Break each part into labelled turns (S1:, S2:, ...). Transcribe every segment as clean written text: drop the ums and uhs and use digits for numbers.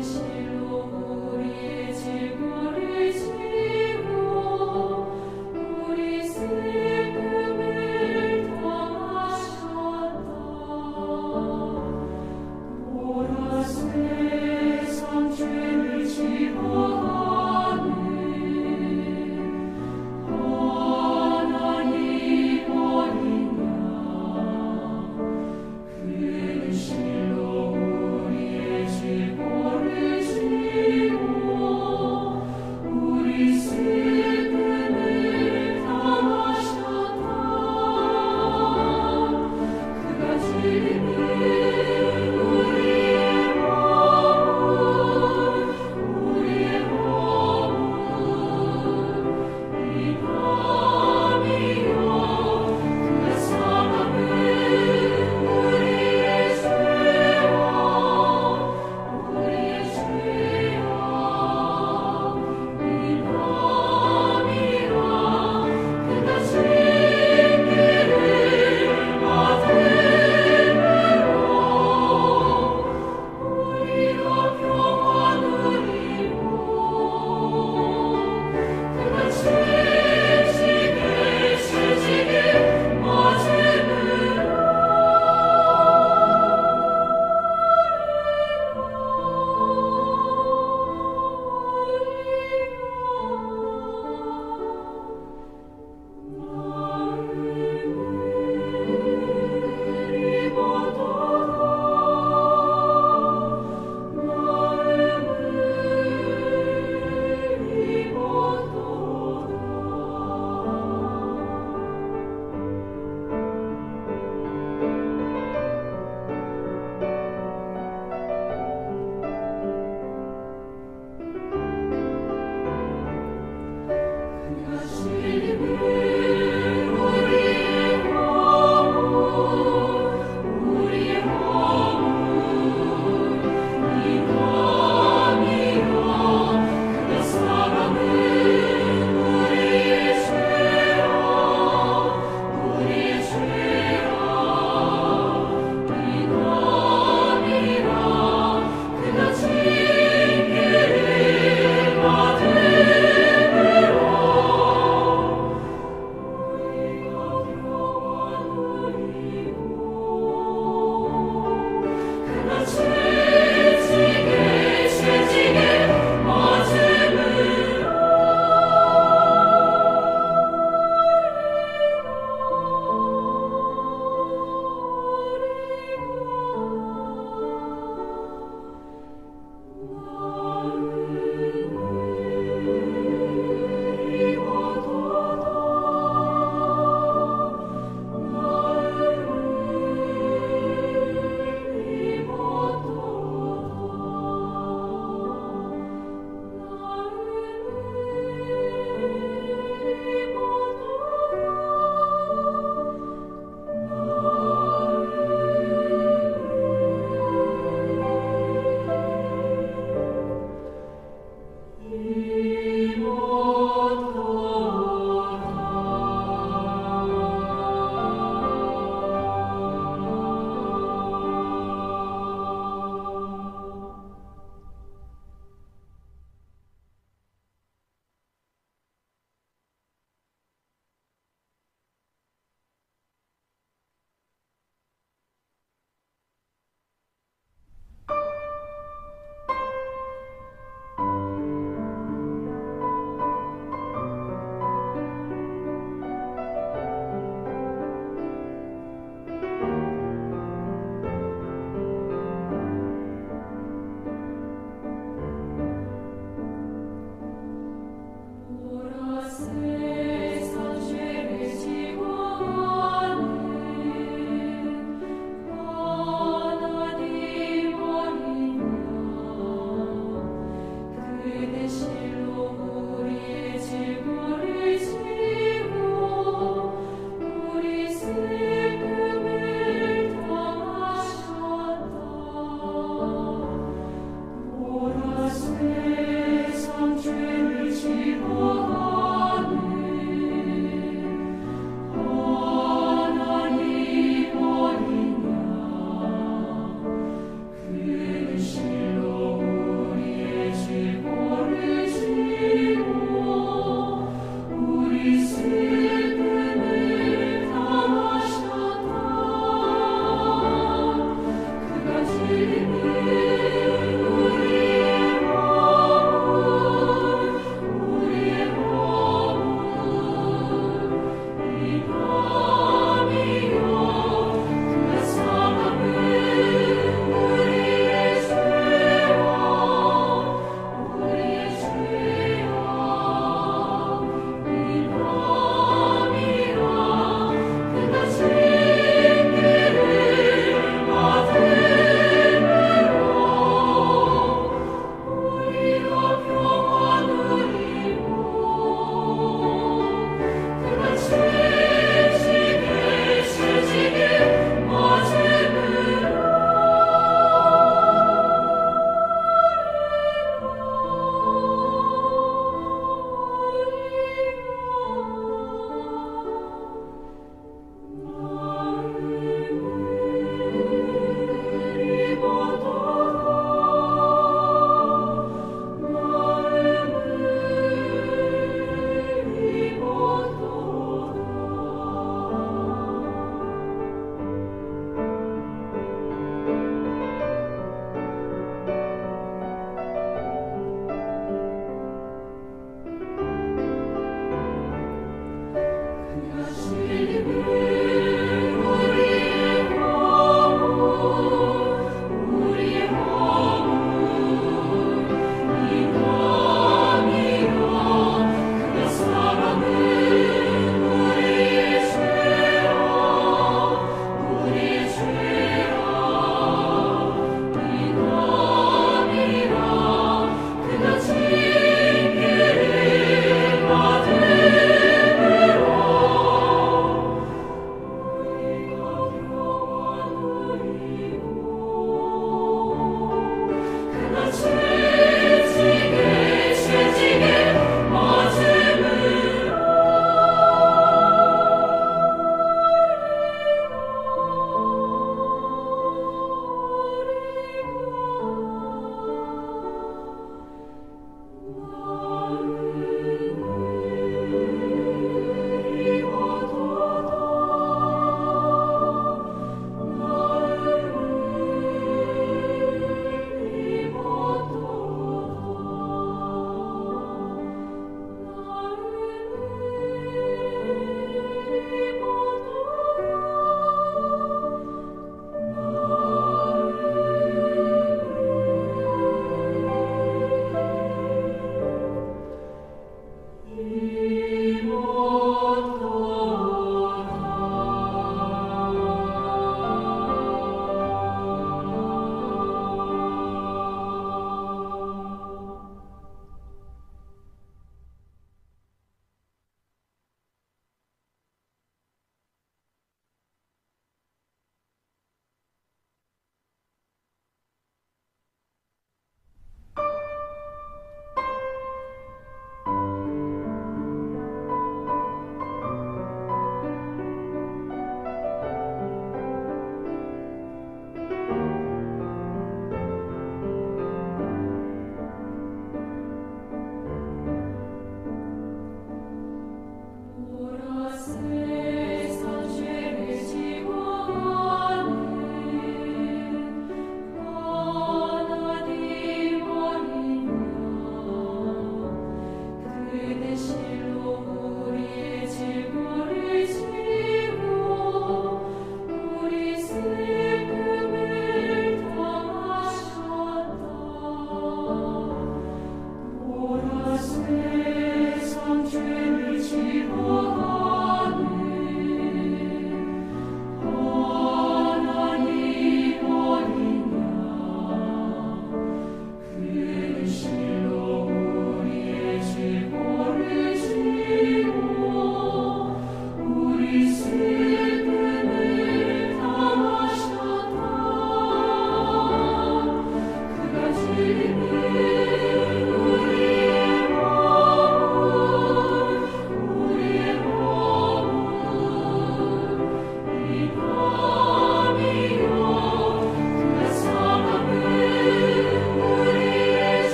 S1: 실로 우리의 죄를 지고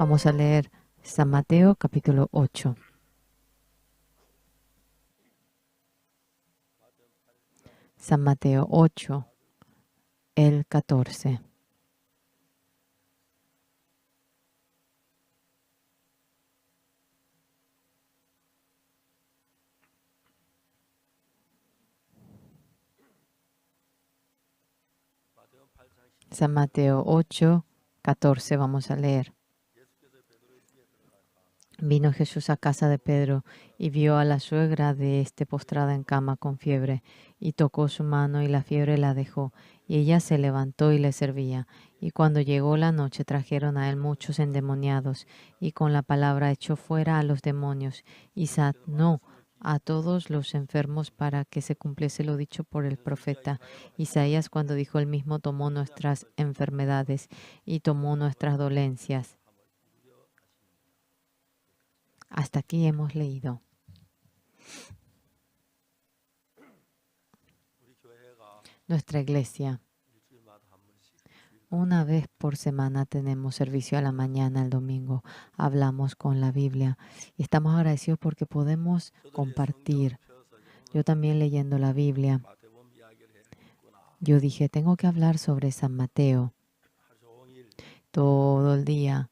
S1: Vamos a leer San Mateo capítulo 8. San Mateo 8, el 14. San Mateo 8, 14 vamos a leer. Vino Jesús a casa de Pedro y vio a la suegra de éste postrada en cama con fiebre, y tocó su mano y la fiebre la dejó, y ella se levantó y le servía. Y cuando llegó la noche trajeron a él muchos endemoniados, y con la palabra echó fuera a los demonios, y sanó a todos los enfermos para que se cumpliese lo dicho por el profeta Isaías cuando dijo: él mismo tomó nuestras enfermedades y tomó nuestras dolencias. Hasta aquí hemos leído. Nuestra iglesia, una vez por semana tenemos servicio a la mañana, el domingo. Hablamos con la Biblia y estamos agradecidos porque podemos compartir. Yo también leyendo la Biblia, yo dije, tengo que hablar sobre San Mateo. Todo el día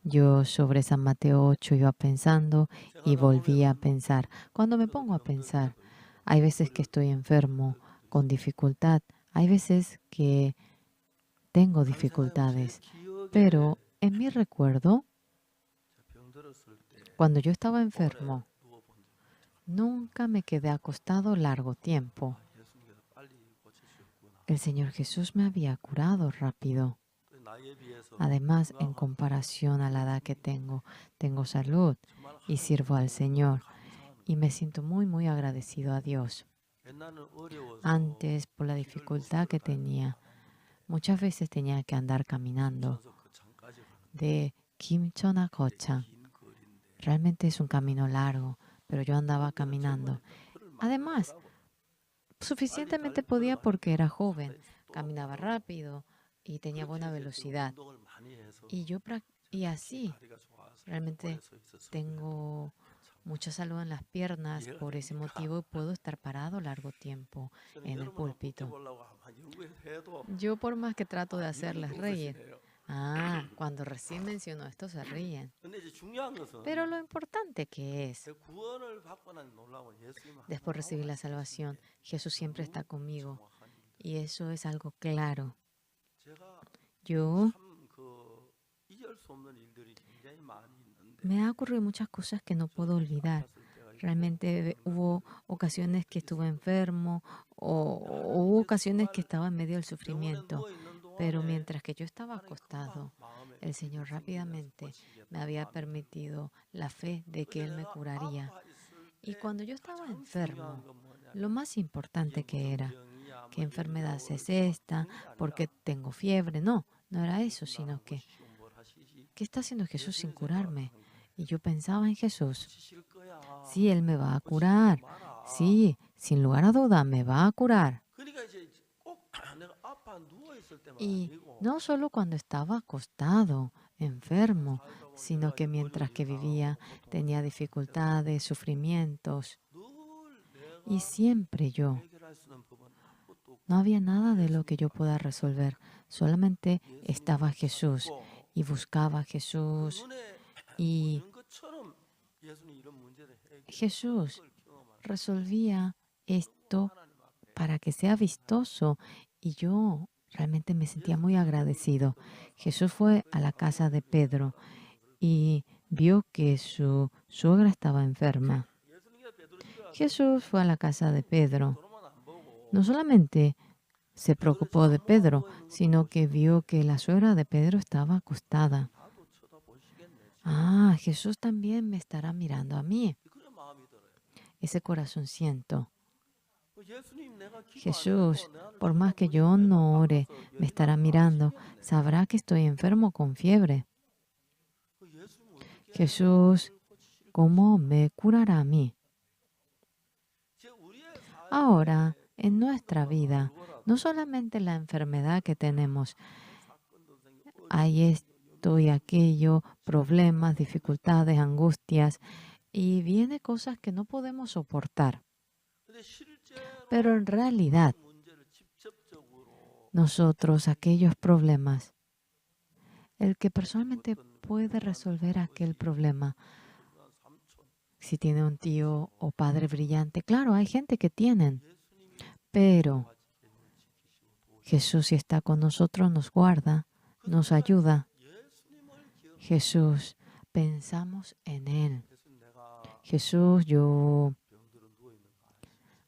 S1: yo sobre San Mateo 8 iba pensando y volvía a pensar. Cuando me pongo a pensar, hay veces que estoy enfermo, con dificultad. Hay veces que tengo dificultades, pero en mi recuerdo, cuando yo estaba enfermo, nunca me quedé acostado largo tiempo. El Señor Jesús me había curado rápido. Además, en comparación a la edad que tengo salud y sirvo al Señor y me siento muy agradecido a Dios. Antes, por la dificultad que tenía, muchas veces tenía que andar caminando de Kimcheon a Gochang. Realmente es un camino largo, pero yo andaba caminando. Además, suficientemente podía porque era joven, caminaba rápido y tenía buena velocidad. Y así, realmente tengo mucha salud en las piernas, por ese motivo puedo estar parado largo tiempo en el púlpito. Yo por más que trato de hacerles reír, cuando recién mencionó esto se ríen. Pero lo importante que es, después de recibir la salvación, Jesús siempre está conmigo y eso es algo claro. Me ha ocurrido muchas cosas que no puedo olvidar. Realmente hubo ocasiones que estuve enfermo o hubo ocasiones que estaba en medio del sufrimiento. Pero mientras que yo estaba acostado, el Señor rápidamente me había permitido la fe de que Él me curaría. Y cuando yo estaba enfermo, lo más importante que era, ¿qué enfermedad es esta? ¿Por qué tengo fiebre? No, no era eso, sino que, ¿qué está haciendo Jesús sin curarme? Y yo pensaba en Jesús. Sí, Él me va a curar. Sí, sin lugar a duda, me va a curar. Y no solo cuando estaba acostado, enfermo, sino que mientras que vivía tenía dificultades, sufrimientos. Y siempre no había nada de lo que yo pueda resolver. Solamente estaba Jesús y buscaba a Jesús. Y Jesús resolvía esto para que sea vistoso y yo realmente me sentía muy agradecido. Jesús fue a la casa de Pedro y vio que su suegra estaba enferma. Jesús fue a la casa de Pedro. No solamente se preocupó de Pedro, sino que vio que la suegra de Pedro estaba acostada. Jesús también me estará mirando a mí. Ese corazoncito. Jesús, por más que yo no ore, me estará mirando. Sabrá que estoy enfermo con fiebre. Jesús, ¿cómo me curará a mí? Ahora, en nuestra vida, no solamente la enfermedad que tenemos, hay esto y aquello, problemas, dificultades, angustias, y viene cosas que no podemos soportar. Pero en realidad, nosotros, aquellos problemas, el que personalmente puede resolver aquel problema, si tiene un tío o padre brillante, claro, hay gente que tienen, pero Jesús, si está con nosotros, nos guarda, nos ayuda. Jesús, pensamos en Él. Jesús,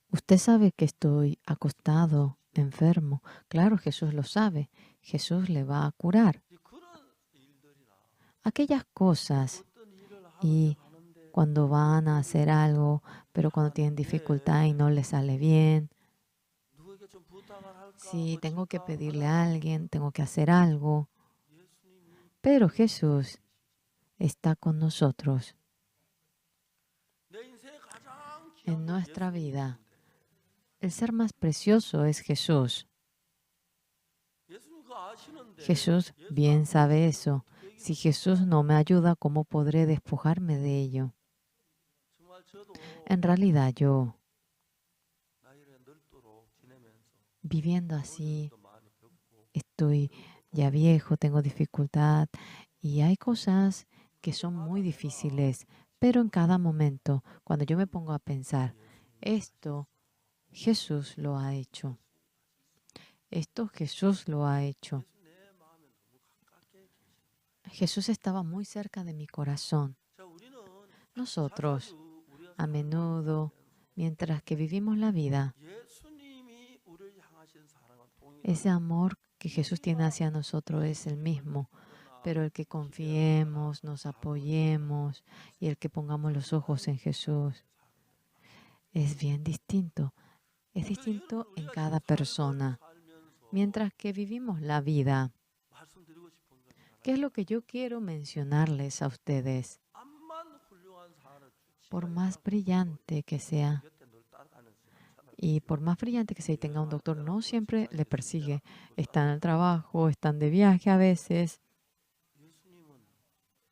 S1: usted sabe que estoy acostado, enfermo. Claro, Jesús lo sabe. Jesús le va a curar. Aquellas cosas y cuando van a hacer algo, pero cuando tienen dificultad y no les sale bien, si tengo que pedirle a alguien, tengo que hacer algo, pero Jesús está con nosotros en nuestra vida. El ser más precioso es Jesús. Jesús bien sabe eso. Si Jesús no me ayuda, ¿cómo podré despojarme de ello? En realidad yo, viviendo así, estoy ya viejo, tengo dificultad y hay cosas que son muy difíciles, pero en cada momento, cuando yo me pongo a pensar, esto Jesús lo ha hecho. Esto Jesús lo ha hecho. Jesús estaba muy cerca de mi corazón. Nosotros, a menudo, mientras que vivimos la vida, ese amor que Jesús tiene hacia nosotros es el mismo, pero el que confiemos, nos apoyemos y el que pongamos los ojos en Jesús es bien distinto. Es distinto en cada persona. Mientras que vivimos la vida, ¿qué es lo que yo quiero mencionarles a ustedes? Por más brillante que sea, y por más brillante que sea y tenga un doctor, no siempre le persigue. Están en el trabajo, están de viaje a veces.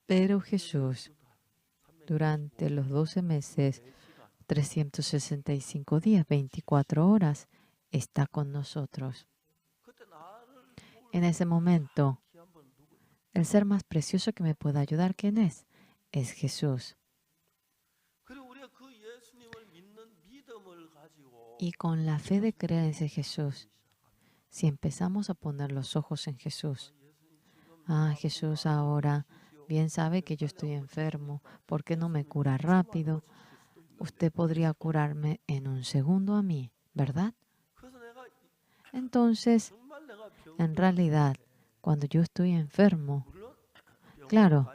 S1: Pero Jesús, durante los 12 meses, 365 días, 24 horas, está con nosotros. En ese momento, el ser más precioso que me puede ayudar, ¿quién es? Es Jesús. Y con la fe de creer en ese Jesús, si empezamos a poner los ojos en Jesús, Jesús ahora bien sabe que yo estoy enfermo, ¿por qué no me cura rápido? Usted podría curarme en un segundo a mí, ¿verdad? Entonces, en realidad, cuando yo estoy enfermo, claro,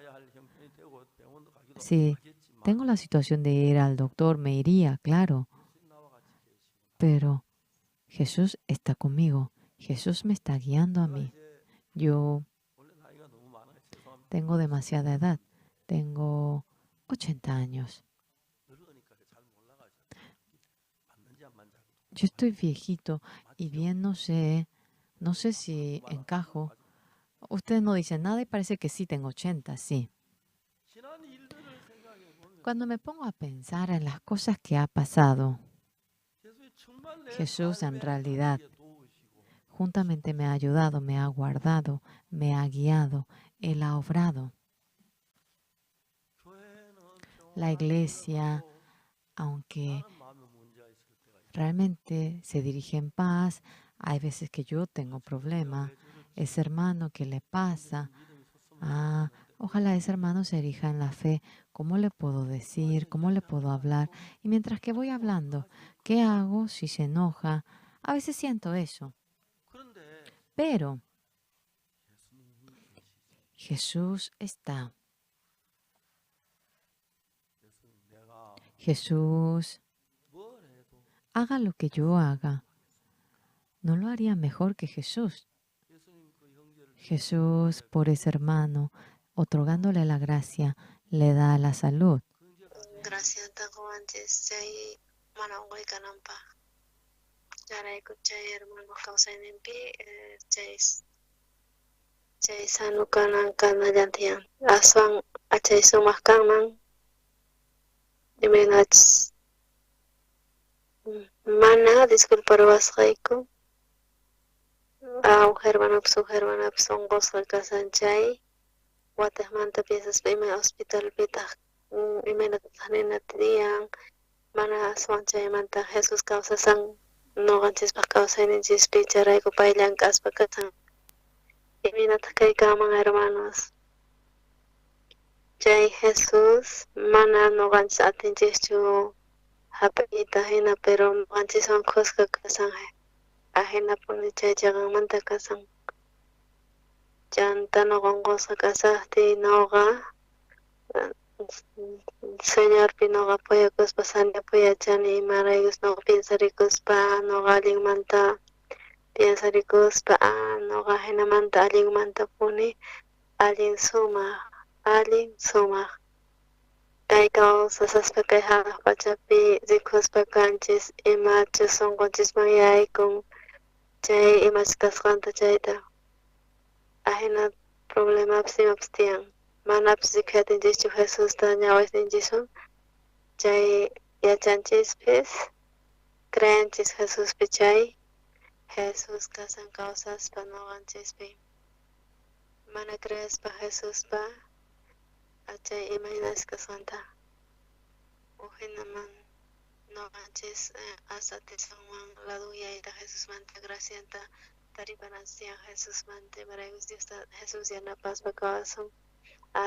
S1: si tengo la situación de ir al doctor, me iría, claro, pero Jesús está conmigo, Jesús me está guiando a mí. Yo tengo demasiada edad, tengo 80 años. Yo estoy viejito y bien no sé si encajo. Ustedes no dicen nada y parece que sí tengo 80, sí. Cuando me pongo a pensar en las cosas que ha pasado, Jesús en realidad juntamente me ha ayudado, me ha guardado, me ha guiado, Él ha obrado. La iglesia, aunque realmente se dirige en paz, hay veces que yo tengo problemas. Ese hermano, ¿qué le pasa? Ojalá ese hermano se erija en la fe. ¿Cómo le puedo decir? ¿Cómo le puedo hablar? Y mientras que voy hablando, ¿qué hago si se enoja? A veces siento eso. Pero Jesús está. Jesús, haga lo que yo haga. No lo haría mejor que Jesús. Jesús, por ese hermano, otorgándole la gracia, le da la salud.
S2: Gracias, Tagoantes. Cara escucha hermanos causa en pie, Chay sanukanan kanayantian. Aswan achay sumaq kanman. Imaynachus mana disculparwasqayku. Hermanapis unqusqa kasanchay. Wataqmanta piensaspa imay hospitalpitaq imaynataq nina tiyan. Mana aswan chaymanta Jesus kawsasan nuqanchispaq kawsayninchikpi charayku pay llank'aspa kasan. Imaynataq kaykaman hermanos. Chay Jesus mana nuqanchis atinchikchu hap'iyta hina pero nuqanchiswan qusqa kasan ahinapuni chay llaganmanta kasan. Chanta nuqa unqusqa kasaqti nuqa Señorpi nuqa puyakuspa saniyapuyachani imaraykus nuqa piensarikuspa nuqa allinmanta piensarikuspa nuqa hinamanta allinmanta puni allin sumaq kay kawsasaspa kay hanaq pachapi rikuspa kanchis imachus sunqunchikman yaykun chay imachus kasqanta chayta ahina problemapis imapis tiyan manapis rikhatinchikchu Jesusta ñawayninchikwan chay yachanchispis creenchis Jesuspi chay Jesus kasan kawsaspa nuqanchispi mana creespa Jesuspa achay imaynas kasqanta hinaman nuqanchis asa tisqanman laduyayta Jesusmanta gracianta taripananchik Jesusmanta imaraykus Diosta Jesus yanapaspa kawasun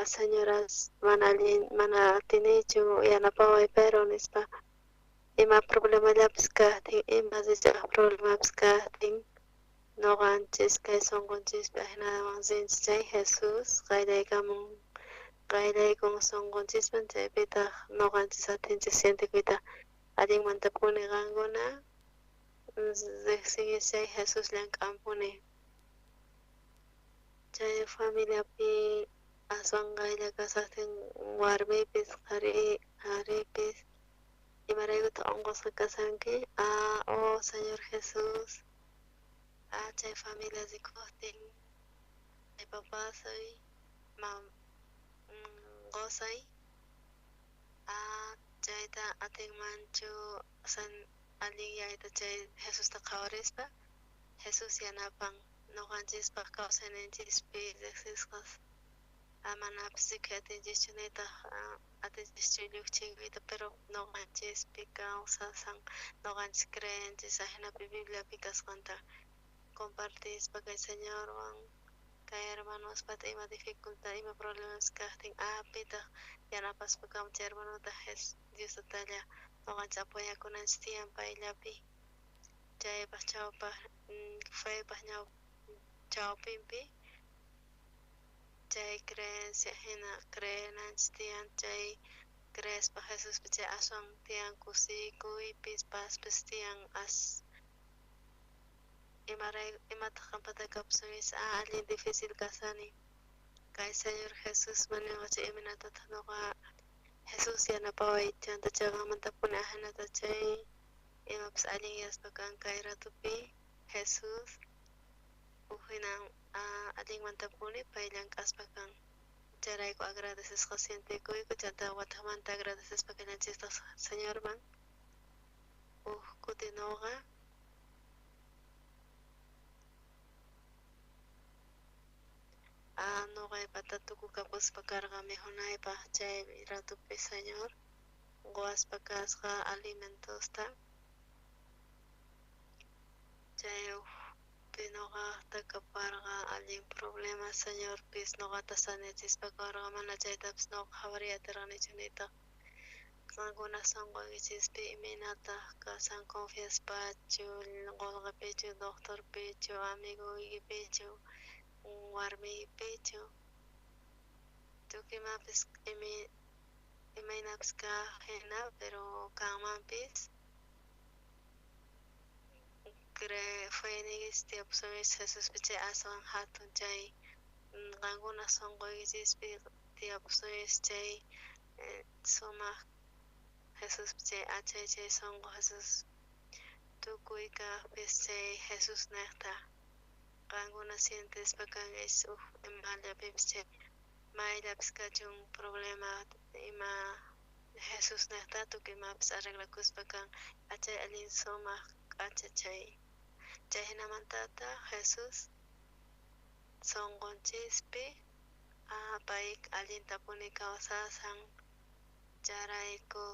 S2: señoras mana atinichu yanapaway pero nispa ima problemallapis kaqtin ima sichaq problemapis kaqtin nuqanchis kay sunqunchispi ahinawan sinchis chay Jesus qayllaykun sunqunchishman chaypitaq nuqanchis atinchis sientikuyta allinmanta puni qankuna riqsini chay Jesus llank'anpuni chay familiapi aswan qaylla kasaqtin warmipis qaripis imaraykuta unqusqa kasanki oh Señor Jesus chay familia rikuqtin chay papasay qusay chayta atinmanchu allinyayta chay Jesusta qawarispa Jesus yanapan nuqanchispaq kawsayninchikpi riqsisqas manapis rikhatinchikchu nitaq atinchikchu llukchinkuyta pero nuqanchispi kawsasan nuqanchis creenchis ahinapi Bibliapi kasqanta compartispa kay Señorwan kay hermanospata ima dificultad ima problemas kaqtin pitaq yanapaspa kamun chay hermanota Diostalla nuqanchis apoyakunanchis tiyan payllapi chaypaq chawpaq feypaq chawpinpi chay creencia hina creenanchis tiyan chay creespa Jesuspi chay aswan tiyan kusikuypis pazpis tiyan imataq qampata kapsunchis allin difícil kasani kay Señor Jesus maniwa chay iminatataq nuqa Jesus yanapaway chanta chaqanmanta puni ahinata chay imapis allinyaspa kan kay ratupi Jesus hinan allinmanta puni pay llank'aspa kan chayrayku agradecesqa sintikuyku chanta wataqmanta agradecespa kallanchistaq Señorman kuti nuqa nuqaypata tukukapuspa karqa mijunaypaq chay ratupi Señor quwaspa kasqa alimentosta chay nuqaqta kaparqa allin problema Señorpis nuqata sanichispa karqa mana chaytapis nuqa hawariyatirqanichu nitaq qankuna sunquychispi imaynataq kasan confiaspachu qullqipichu doctorpichu amiguykipichu warmiypichu tukuymapis imaynapis kaq hina pero kanmanpis fuyniykis tiyapusunchis Jesuspi chay aswan hatun chay qankuna sunquychispi tiyapusunchis chay sumaq Jesuspi chay achay chay sunqu Jesus tukuy kaqpis chay Jesus niqta Kanguna sientes pakan es emalia bibse. Maila un problema ima Jesús necesita que maps arregla cuspakan. Achay alin soma achay. Jahina mantata Jesús son gonchispi. Baik alin tapuni kawasasan. Jaraiko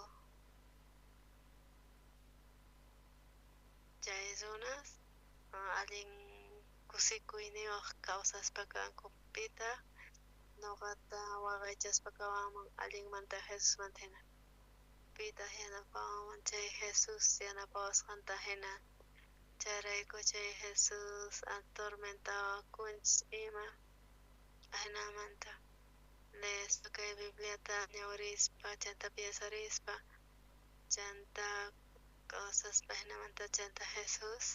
S2: Jaizunas. Alin kusikuini causas pakan kupita. Nogata wagaychas pakawaman alin manta Jesús mantena. Pita hena pawaman chay Jesús yana pawas kanta hena. Charaiko chay Jesús atormentaba kunch ima hena manta. Les pakay Bibliata ñawarispa chanta piensarispa. Chanta cosas pa hena manta chanta Jesús.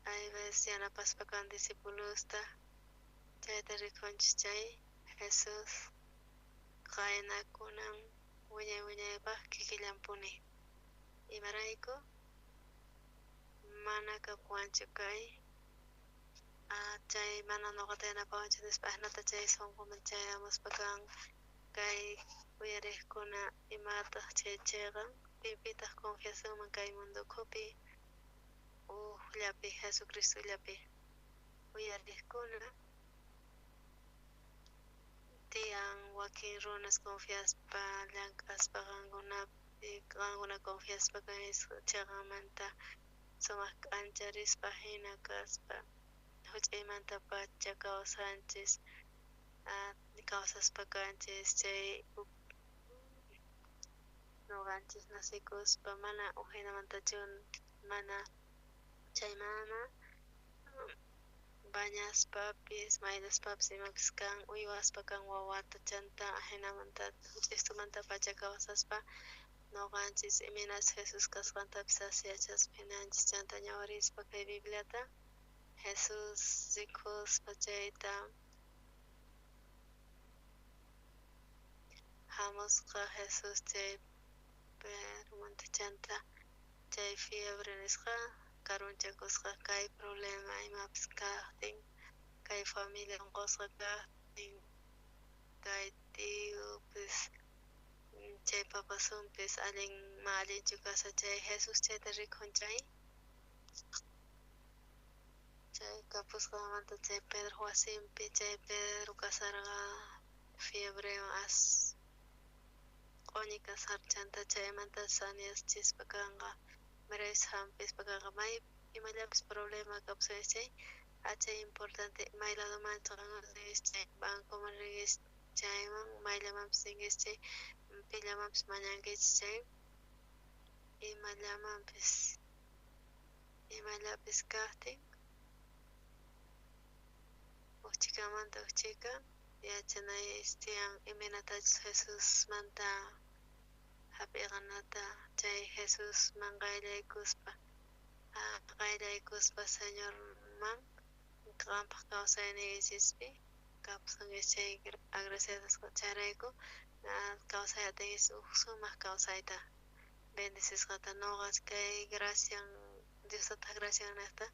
S2: Hay veces yana paspakan discipulusta. Chayta rikunch chay Jesús. Kayna kunan wiñay kikillampuni. Imarayko mana kapuanchu kay. Chay mana noqata yanapawanchu nispahnata chay sonqoman chayamuspakan kay uyariqkuna imataq chay chayqa pipitaq confianzaman kay mundukupi llapi Jesucristo llapi uyariqkuna tiyan wakin runas confiaspa llank'aspa qankuna confiaspa chayqamanta sumaq k'ancharispa hina kaspa huch'aymanta pacha kawsanchis kawsaspa kanchis chay nuqanchis nasikuspa mana uhinamantachun mana chaymana bañaspapis maydaspapis imapis kan uywaspa kan wawata chanta hinamanta huch'istumanta pacha kawsaspa nuqanchis iminas Jesús kasqantapis asiyachaspa hinanchis chanta ñawarispa kay Bibliata Jesús rikuspa chayta hamusqa Jesús chay Perumanta chanta chay fiebre nisqa karunchakusqa kay problema imapis kaqtin kay familia unqusqa kaqtin kay tiyupis chay papasunpis allinchu kasa chay Jesús chayta rikunchay chay kapusqamanta chay Pedro wasinpi chay Pedro kasarqa fiebre q'uñi kasar chanta chaymanta saniaschispa kanqa Marais hampispa kanqa may imallapas problema kapsayas chay achay importante may ladomancha rinkis chay bancoman rinkis chayman mayllamampis rinkis chay pillamampis mañankichis chay imallapis kaqtin uch'ikamanta uch'ika yachanayis tiyan iminatachus Jesús manta hapiqanata chay Jesús man qayllaykuspa Señor man qampaq kawsayninchispi kapusqankis chay agraciadasqa chayrayku kawsayatingis sumaq kawsayta bendisisqata nuqas kay gracian Diostata gracian niqta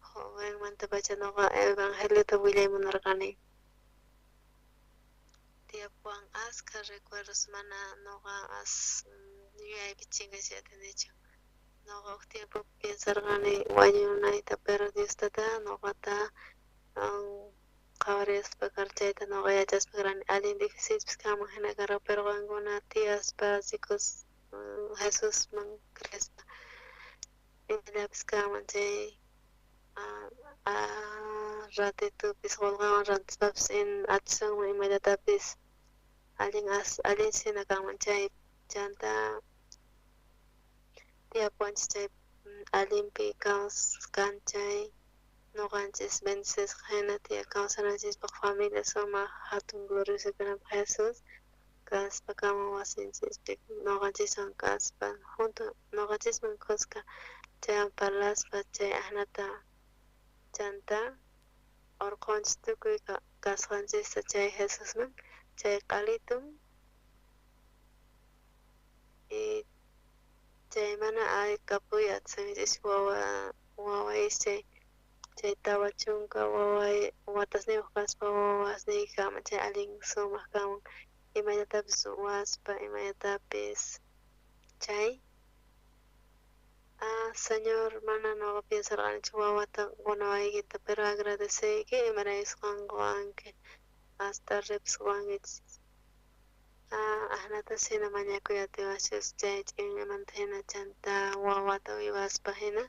S2: jovenmanta pacha nuqa evangeliota willay munarqani tiyapuwan askha recuerdos mana nuqa yuyaypi chinkacha atinichu nuqa huk tiempo pensarqani wañunayta pero Diostata nuqata qhawarispa chayta nuqa yachaspa karani allin difícilpis kanman hina karqa pero qankuna tiyaspa chicos Jesusman creespa imallapis kanman chay ratitupis qolqawan rantispapis atisunman imallatapis allin sina kanman chay chanta tiyapuanchis chay allinpi kanchay nuqanchis bendisisqa hina tiya kawsananchispaq familia sumaq hatun glorioso kananpaq Jesús kaspa kanman wasinchikpi nuqanchiswan kaspa junto nuqanchisman kuska chaywan parlaspa chay ahnata chanta urqunchis tukuy kasqanchista chay Jesusman chay qhalitum y chay mana kapuy atsanchis wawayis chay chaytawa chunka waway watasni uqaspa wawasni kama chay allin sumaq kaman imayatapis waspa imayatapis chay señor mana noqa piensarqanichu wawata qunawaykita pero agradeceyki imaraykus qanquwanki hasta riqsqwankichis ahnatas hina mañakuyatiwashis chay ch'inmanta hina chanta wawata uywaspa hina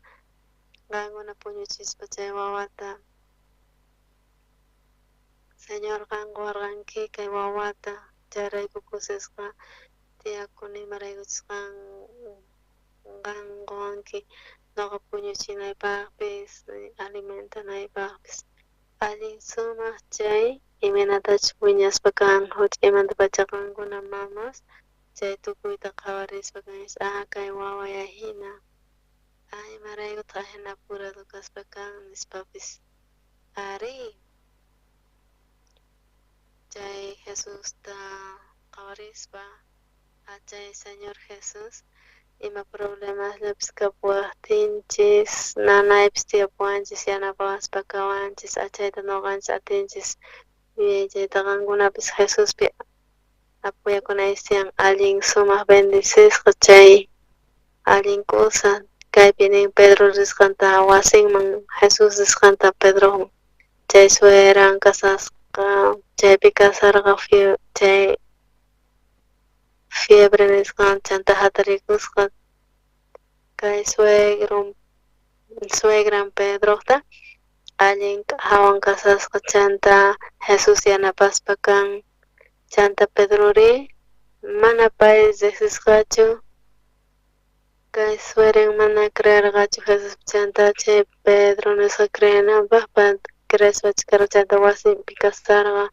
S2: qankuna puñuchispa chay wawata señor qanquwarqanki kay wawata chayrayku kusisqa tiyakuni imaraykuchis qanquwanki noqa puñuchinaypaqpis alimentanaypaqpis allin sumaq chay imanatachus wiñaspa kan huch'aymanta pacha qankuna mamas chay tukuyta qhawarispa kanchis kay wawaya hina imaraykutaq hina apurado kaspa kan nispapis ari chay Jesusta qhawarispa chay Señor Jesus ima problemaslapis kapuwaptinchis nanaypis tiyapuwanchis yanapawaspa kawanchis chayta noqanchis atinchis yuyaychayta qankunapis Jesuspi apuyakunaychis tiyan allin sumaq bendisisqa chay allin kusa kaypi nin Pedro risqanta wasinman Jesus risqanta Pedrowan chay sueran kasasqa chaypi kasarqa chay fiebre nisqan chanta hatarikusqa kay suegran Pedroqta allin hawan kasasqa chanta Jesus yanapaspa kan chanta Pedrori mana pay riqsisqachu kay sueran mana creerqachu Jesus chanta chay Pedro nisqa creyanapaq creespachkara chanta wasinpi kasarqa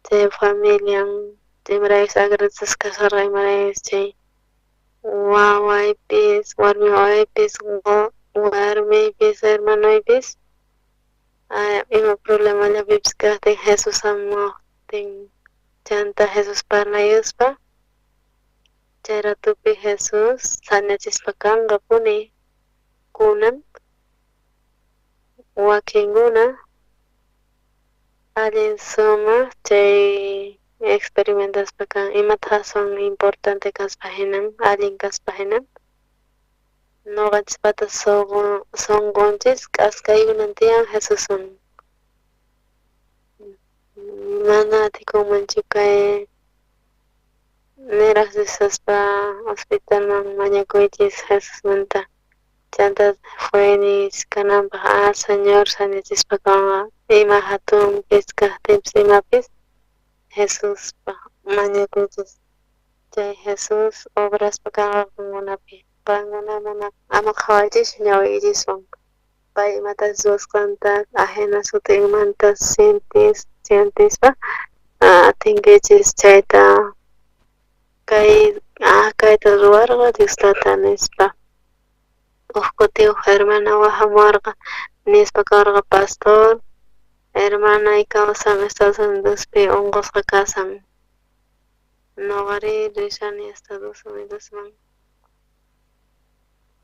S2: chay familian imaraykus agradecidos kasarqa imaraykus chay wawaypis warmi wawaypis warmiypis hermanuypis ima problemallapipis kaqtin Jesus hamuqtin chanta Jesus parlayuspa chay ratupi Jesus sañachispa kankapuni kunan wakinkuna allin sumaq chay experimentaspa kan imata son importante kaspa hinan allin kaspa hinan noqanchispata sunqunchis k'askaykunan tiyan Jesuswan mana atikunmanchu kay niraq risaspa hospitalman mañakuychis Jesusmanta chanta fuenis kananpaq Señor sañachispa kanqa ima hatunpis kaqtinpis imapis Jesuspa mañakuychis chay Jesus obraspa kanqa qankunapi qankuna mana ama qhawaychis ñawiykichiswan pay imatapas ruwasqanta ajena sutinmanta sientispa atinkichis chayta kayta ruwarqa Diostata nispa kutin hermana wahamuwarqa nispa karqa pastor hermanay kawsan Estados Unidospi unqusqa kasan noqari rishani Estados Unidosman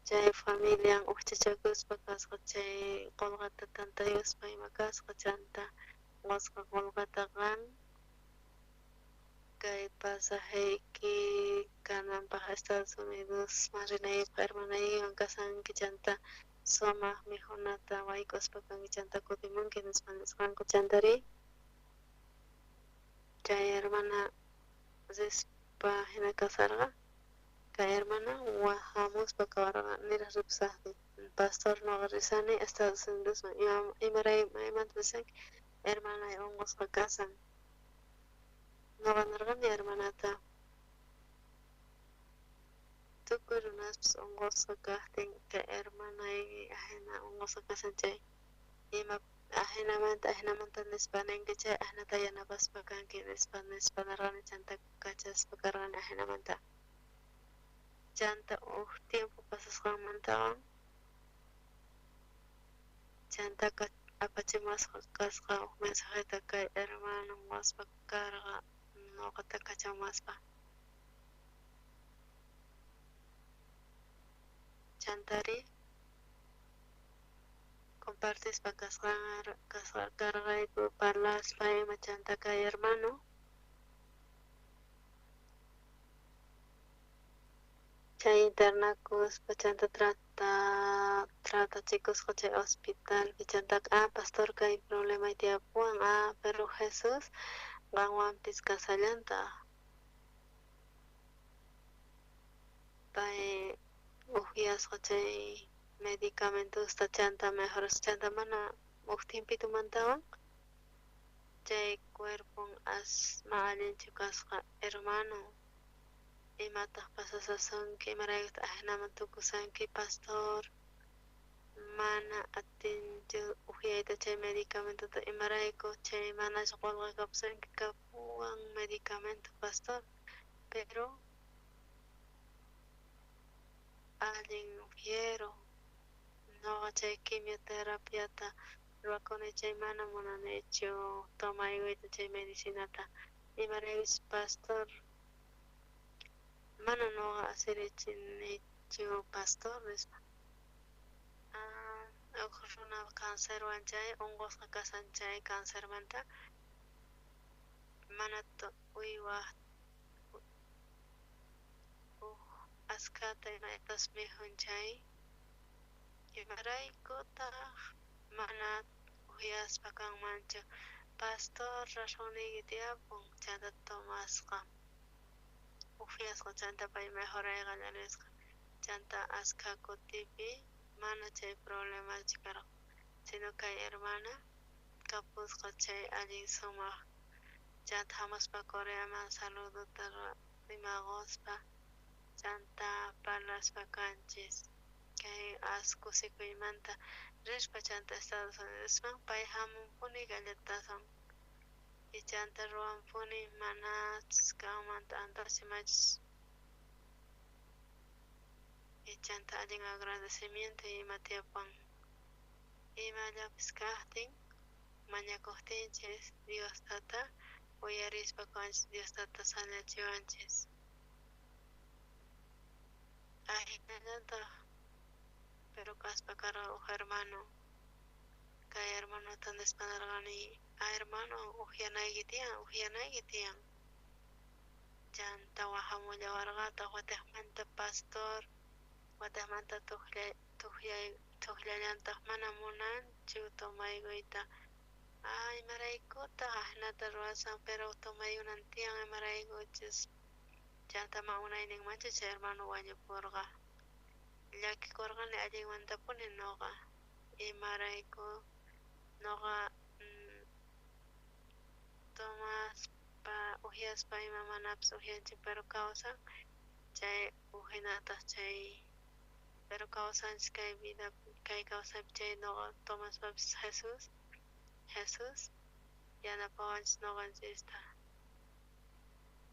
S2: chay familian ukchachakuspa kasqa chay qullqata tantayuspa ima kasqa chanta wasqa qullqata qan kay pasajayki kananpaq Estados Unidosman rinaypaq hermanaywan kasanki chanta sumaq mikhunata waykuspa kanki chanta kutimunki nisqanku chantari chay hermana rispa hina kasarqa kay hermana wahamuspa kawarqa niraq ripusaqtin pastor noqa risani Estados Unidosman imaymanta risanki hermanay unqusqa kasan noqa nirqani hermanata tukuy runaspis unqusqa kaqtin kay hermanay ajena unqusqa kasan chay ima ajenamanta nispa ninki chay ajenata yanapaspa kanki nispa nirqani chanta kachaspa karqani ajenamanta chanta tiempo pasasqanmantawan chantaka apachimasqa kasqa mensajeta kay hermano waspa karqa noqata kachamaspa chantari compartes para carga y parlas para machanta kay hermano. Chay internacos pachanta trata chicos coche hospital pichanta pastor kay problema y tiapuan pero Jesús ganwan piscasallanta pay ujias coche medicamentos tachanta mejor chanta mana uktimpitu mantawan chay cuerpo asma chicas hermano imataq pasasasunki imaraykuta ajnamantukusanki pastor mana atinchu upiayta chay medicamentuta imarayku chay manachu qolqay kapsanki kapuwan medicamento pastor pero allin upiero noqa chay quimioterapiata ruwakuni chay mana munanichu tomaywayta chay medicinata imaraykuchus pastor mana noqa asirichinichu pastor nispa runa cancerwan chay unqusqa kasan chay cancermanta mana uywaq askata imaytas mihun chay imaraykutaq mana uyaspa kanmanchu pastor rasuniki tiyapun chanta tomasqa upiasqa chanta pay mejorayqa nisqa chanta aska kutipi mana chay problema karqa sino kay hermana kapusqa chay allin sumaq chanta hamuspa Coreaman saluduta rimaquspa chanta parlaspa kanchis kay kusikuymanta rishpa chanta Estados Unidosman pay hamunpuni gallatasan y chanta ruwanpuni manachus kanmanta antachimachus y chanta allin agradecimiento ima tiyapan imallapis kaqtin mañakuqtinchis Diostata uyarispa kanchis Diostata sañachiwanchis hinallantaq pero kaspa karqa hermano kay hermanota nispanarqani hermano upianayki tiyan chanta wahamullawarqataq watiqmanta pastor watiqmanta tukllallantaq mana munanchu tomaykuyta imaraykutaq ahnata ruwasan pero tomaykunan tiyan imaraykuchus chanta munayninmanchu chay hermano wañupurqa llakikurqani allinmantapuni noqa imarayku noqa tomaspa upiaspa ima manapas upianchik pero kawsan chay upinataq chay pero kawsanchis kay vida kay kawsaypi chay noqa tomaspapis Jesus yanapawanchis noqanchista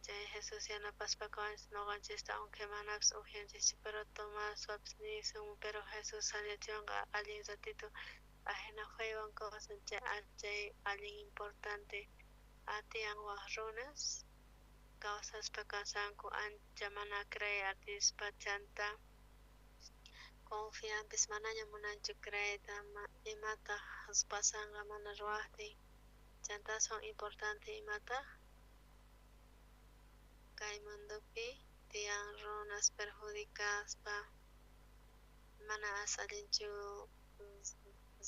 S2: chay Jesus yanapaspa kawanchis noqanchista aunque manapas upianchikchu pero tomaspapis nisun pero Jesus sañachiwanqa allin ratitu ajena feywan kawsan chay allin importante tiyan waq runas kawsaspa kasanku ancha mana creer atispa chanta confianpis manaña munanchu creerta imataq pasanqa mana ruwaqtin chanta son importante imataq kay mundupi tiyan runas perjudicaspa mana allinchu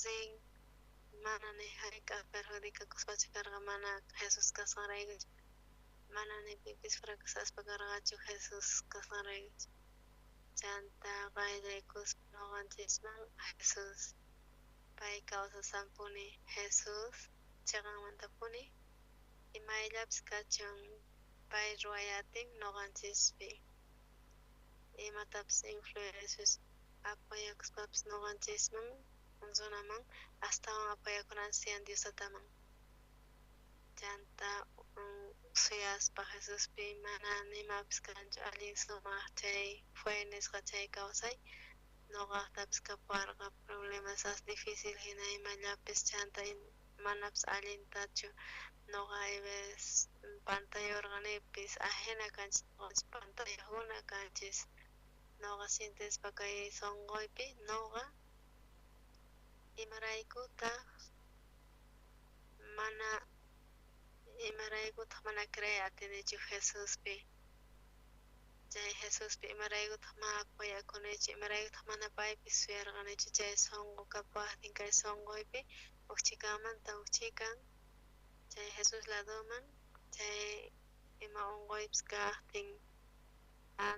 S2: zin mana ni hayka perjudicakuspachu karqa mana Jesus kasqanraykuchu mana ni pipis fracasaspa karqachu Jesus kasqanraykuchu chanta qayllaykuspa noqanchisman Jesus pay kawsasampuni Jesus chaqanmantapuni imayllapis kachun pay ruwayatin noqanchispi imatapis influencias apayakuspapis noqanchisman runaman astawan apayakunansiyan Diosataman chanta suyaspa Jesuspi mana nimapis kanchu allin sumaq chay fue nisqa chay kawsay noqaqtapis kaparqa problemasas difícil hina imallapis chanta manapas allintachu noqa ayves pantallawarqanipis ajena kanchis noqanchis pantallakuna kanchis noqa sintispa kay sunquypi noqa imaraykuta mana crea atinichu Jesuspi. Chay Jesuspi imaraykuta ma apoyakunichu, imaraykuta mana paypis suyarqanichu chay songo kapaqtin kay songoypi ukchikamanta ukchikan chay Jesus ladoman chay ima unquypis kaqtin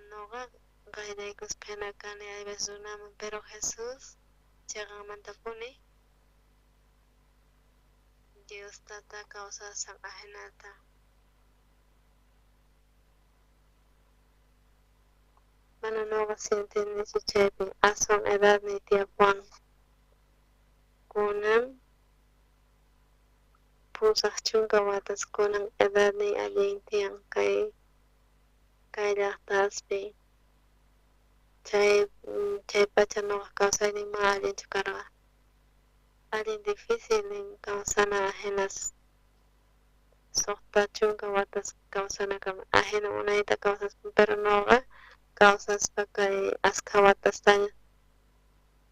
S2: noqa qayllaykus pena kani hay veces runaman pero Jesus chayqanmantapuni Dios tata kawsasan ajenata mana noqa sintinichu chaypi aswan edad ni tia Juan kunan pusaq chunka watas kunan edad ni allin tiyan kay llaqtaspi chay pacha noqa kawsayninman allinchu karqa allin difícil nin kawsana ajenas suqta chunka watas kawsana kama ajena unayta kawsaspa pero noqa kawsaspa kay askha watastaña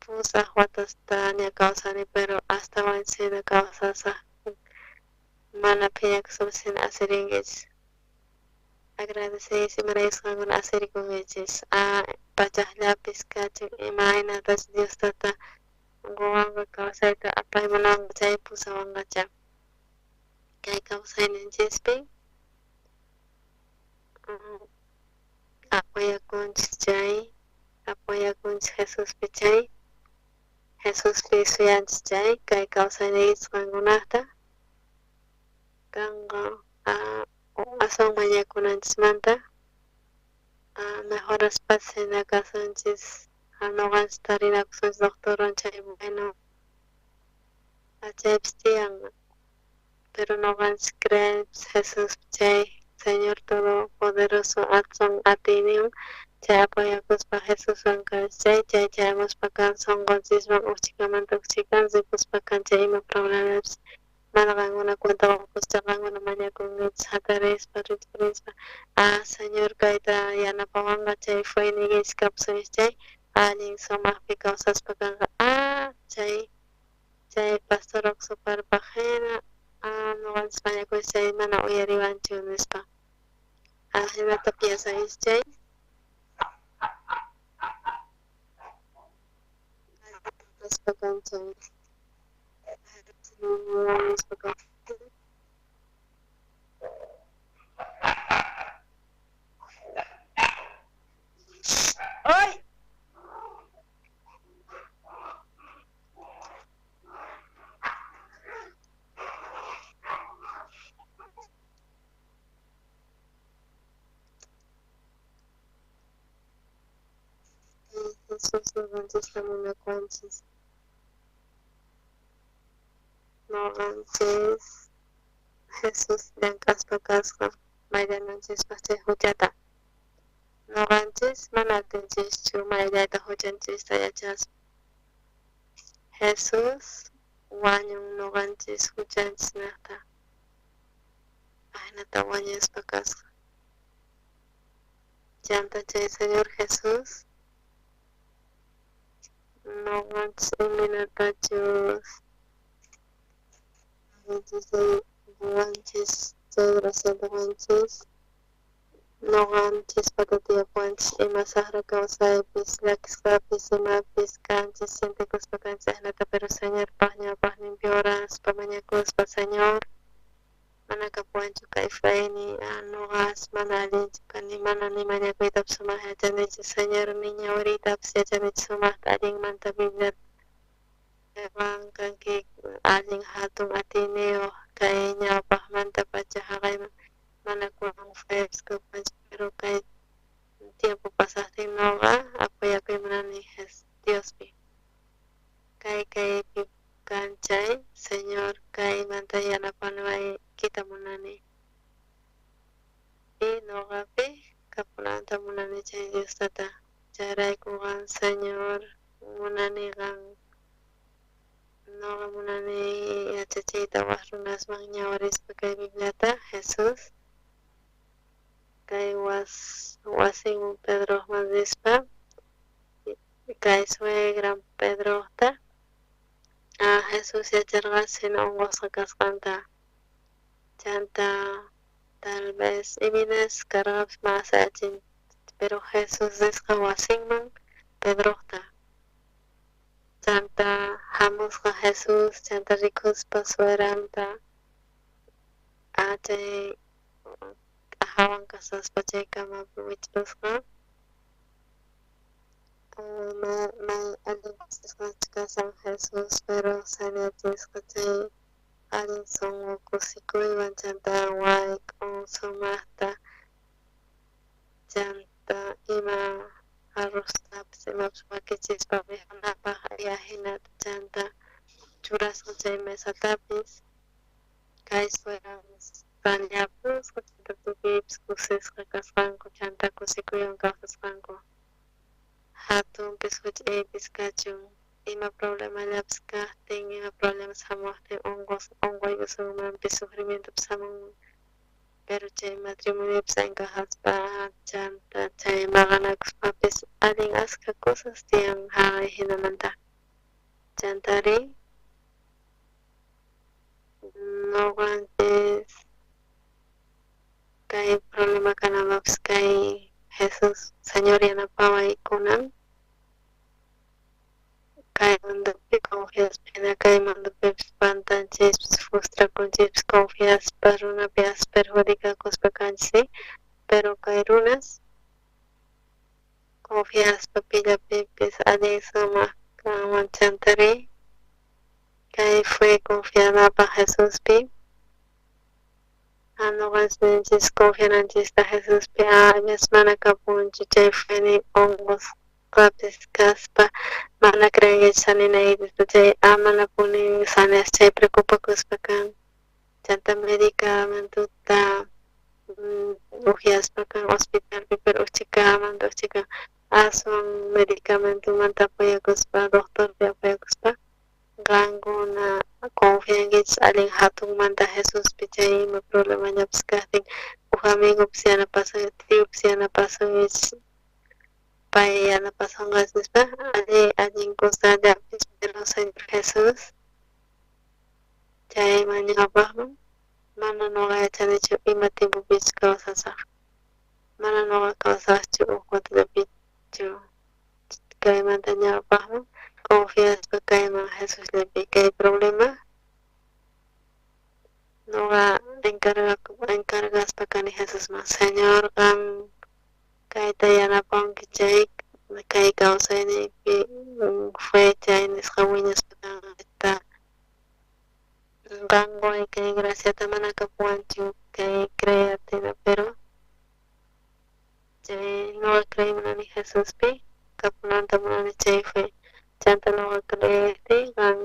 S2: pusaq watastaña kawsani pero hasta wancina kawsasaq mana phiñakuspasin asirinkichis agradecer imaraykusqankuna asirikunkichis pachaqllapis kachik imaynatas Dios tata quwanqa kawsayta apaymunanqa chay pusawanqacha kay kawsayninchispi apoyakunchis Jesuspi chay Jesuspi suyanchis chay kay kawsaynikichqankunata kanqa aswan mañakunanchismanta mejoraspatas hina kasunchis noqanchis tarinakusunchis doctorwan chay bueno chaypis tiyan pero noqanchis creemos Jesus chay Señor Todopoderoso atsun atiniwan chay apoyakuspa Jesuswan chay chaymuspa kan sonqonchisman ukchikamanta ukchikan ripuspa kan chay ima problemapis mana qankuna cuentawankuscha qankuna mañakunkichis hatarispa riqsirispa Señor kayta yanapawanqa chay fuynikichis kapsunkichis chay allin sumaqpi kawsaspa kanqa chay pastor Oxoparpak hina noqanchis mañakunchis chay mana uyariwanchu nispa hinata piensankichis chay nispa kanchay nispa kanchay ¡ay! Jesús noqanchis munakunchis noqanchis Jesús llank'aspa kasqa mayllananchispaq chay huchata noqanchis mana atinchikchu mayllayta huchanchista yachaspa Jesús wañun noqanchis huchanchis naqta ahinata wañuspa kasqa chanta chay Señor Jesús noqanchis iminatachus ruwanchis chay graciata ruwanchis noqanchis patatiyapuwanchis ima saqra kawsaypis llakisqapis imapis kanchis sintikuspa kanchis ahinata pero Señor paqñawpaq limpi uraspa mañakuspa Señor mana kapuwanchu kay fayni noqas mana allinchu kani mana ni mañakuytapas sumaq yachanichis Señor niña ahoritapas yachanichis sumaqta allinmanta Bibliata kanki allin hatun atiniyuq kay ñawpaqmanta pacha haqayman mana kunan fayapis kapuwanchik pero kay tiempo pasaqtin noqa apoyakuymunani Diospi kaypi kanchay Señor kaymanta yanapawaykita munani y noqapi kapunanta munani chay Diostata chayrayku qan Señor munani qan noqa munani yachachiyta waq runasman ñawirispa kay Bibliata Jesús kay wasinman Pedroman rispa kay suegran Pedroqta Jesús yacharqasina unqusqa kasqanta chanta tal vez iminas karqapas masachin pero Jesús nisqa wasinman Pedroqta chanta hamusqa Jesús chanta rikuspa sueranta chay qhawan kasaspa chay kamapi wich'usqa may allin kasan Jesús pero sañachisqa chay allin sunqu kusikuywan chanta wayk'un sumaqta chanta ima arroztapas imapas wakichispa mikunapaq hinata chanta churasqa chay mesatapis kay sueran sañapusqa chanta tukuypis kusisqa kasqanku chanta kusikuywan kawsasqanku hatunpis huch'iypis kachun ima problemallapas kaqtin ima problemas hamuqtin unquypi sunmanpis sufrimientopas hamunman pero chay matrimoniopas encajaspa chanta chay maqanakuspapis allin ashka cosas tiyan haqay hinamanta chantari nuqanchis kay problema kanamapas kay Jesus Señor yanapaway kunan kay mundupi confiaspina kay mundupipis pantanchispis frustrakunchispis confiaspa runapi perjudicakuspa kanchis pero kay runas confiaspa pillapipis allin sumaq kanman chantari kay fue confianapa Jesuspi nuqanchis confiananchista Jesuspi ñas mana kapunchu chay fue unqusqapis kaspa mana creyankichis saninaykipispa chay mana puni sanas chay preocupakuspa kan chanta medicamentuta upiaspa kan hospitalpi pero uchikaman aswan medicamentumanta apoyakuspa doctorpi apoyakuspa qankuna confiankichis allin hatunmanta Jesuspi chay ima problemañapis kaqtin uj amigopis yanapasun tiopis yanapasunkichis pay yanapasunqas nispa allin kusallapis pero Señor Jesús chayman ñawpaqman mana nuqa yachanichu ima tiempopis kawsasaq mana nuqa kawsaqchu uj watallapichu kaymanta ñawpaqman confiaspa kayman Jesusllapi kay problema nuqa encargaspa kani Jesusman Señor qan kayta yanapanki chay kay kawsayniypi fue chay nisqa wiñaspa kan qanwan kay graciata mana kapuwanchu kay creatina pero chay nuqa creymunani Jesuspi kapunanta munani chay fue chanta nuqa creerti qan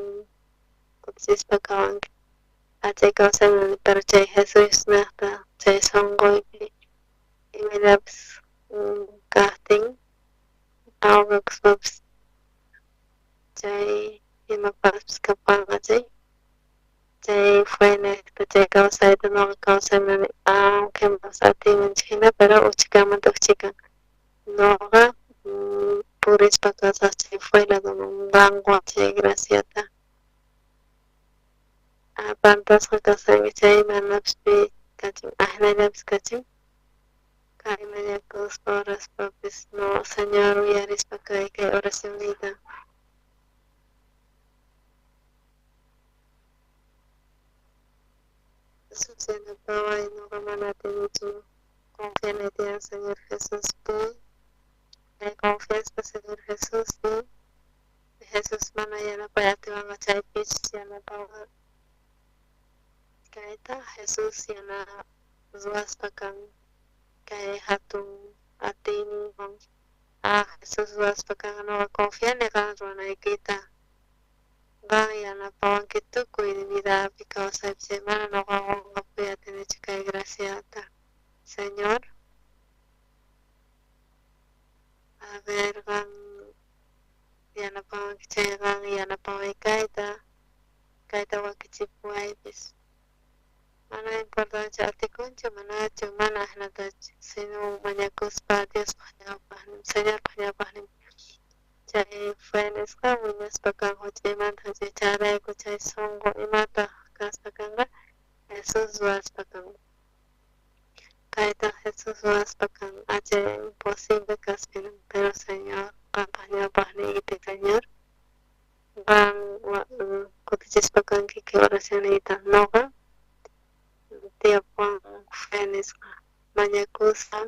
S2: kutisispa kawanki chay kawsaymunani pero chay Jesus naqta chay sunquypi imallapas kaqtin awqakuspapas chay imapaspis kapanqa chay fue naqta chay kawsayta nuqa kawsaymunani aunque mas atimanchik hina pero uchikamanta uchikan nuqa purispa kawsaq chay fue ladoman qanwan chay graciata pantasqa kawsanki chay manapis pi kachin ajnallapis kachin kay mañakuspa oraspapis no Señor uyarispa kay oracionniyta Jesús yanapaway nuqa mana atinichu confianaytiyan Señor Jesuspi kay confiaspa Señor Jesuspi Jesus mana yanapay atiwanqa chaypichis yanapawqa kayta Jesus yana ruwaspa kan kay hatun atiyninwan Jesus ruwaspa kan nuqa confiani qan ruwanaykita qan yanapawanki tukuy vidapi kawsaypi chay mana nuqa qunqapi atinichu kay graciata Señor a ver qan yanapawanki chay qan yanapaway kayta wakichipuwaypis mana importancia atikunchu manachu mana ajnatachu sino mañakuspa Diospaq ñawpaqnin Señorpaq ñawpaqnin chay Fenesqa wiñaspakan huch'aymanta chay charayku chay sunqu imata kaspakanqa Jesus ruwaspakan. Kayta Jesus ruwaspakan achay imposible kaspinan, pero Señor qanqa ñawpaqniykita Señor qan kutichispakanki kay oracionniyta nuqa Tia Juan Fenesqa mañakusqa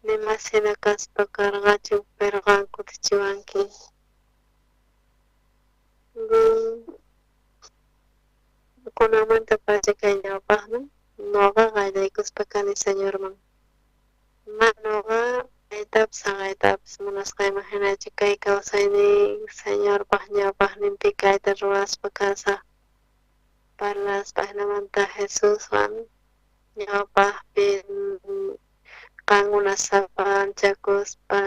S2: nimashina kaspa karqachu pero qan kutichiwanki. Kunamanta pacha kay ñawpaqman nuqa qallaykuspakani Señorman. Nuqa kaytapas haqaytapas munasqayman hinachu kay kawsaynin Señorpaq ñawpaqninpi kayta ruwaspa kasaq parlaspa hinamanta Jesuswan ñawpaqpi qankunas sapanchakuspa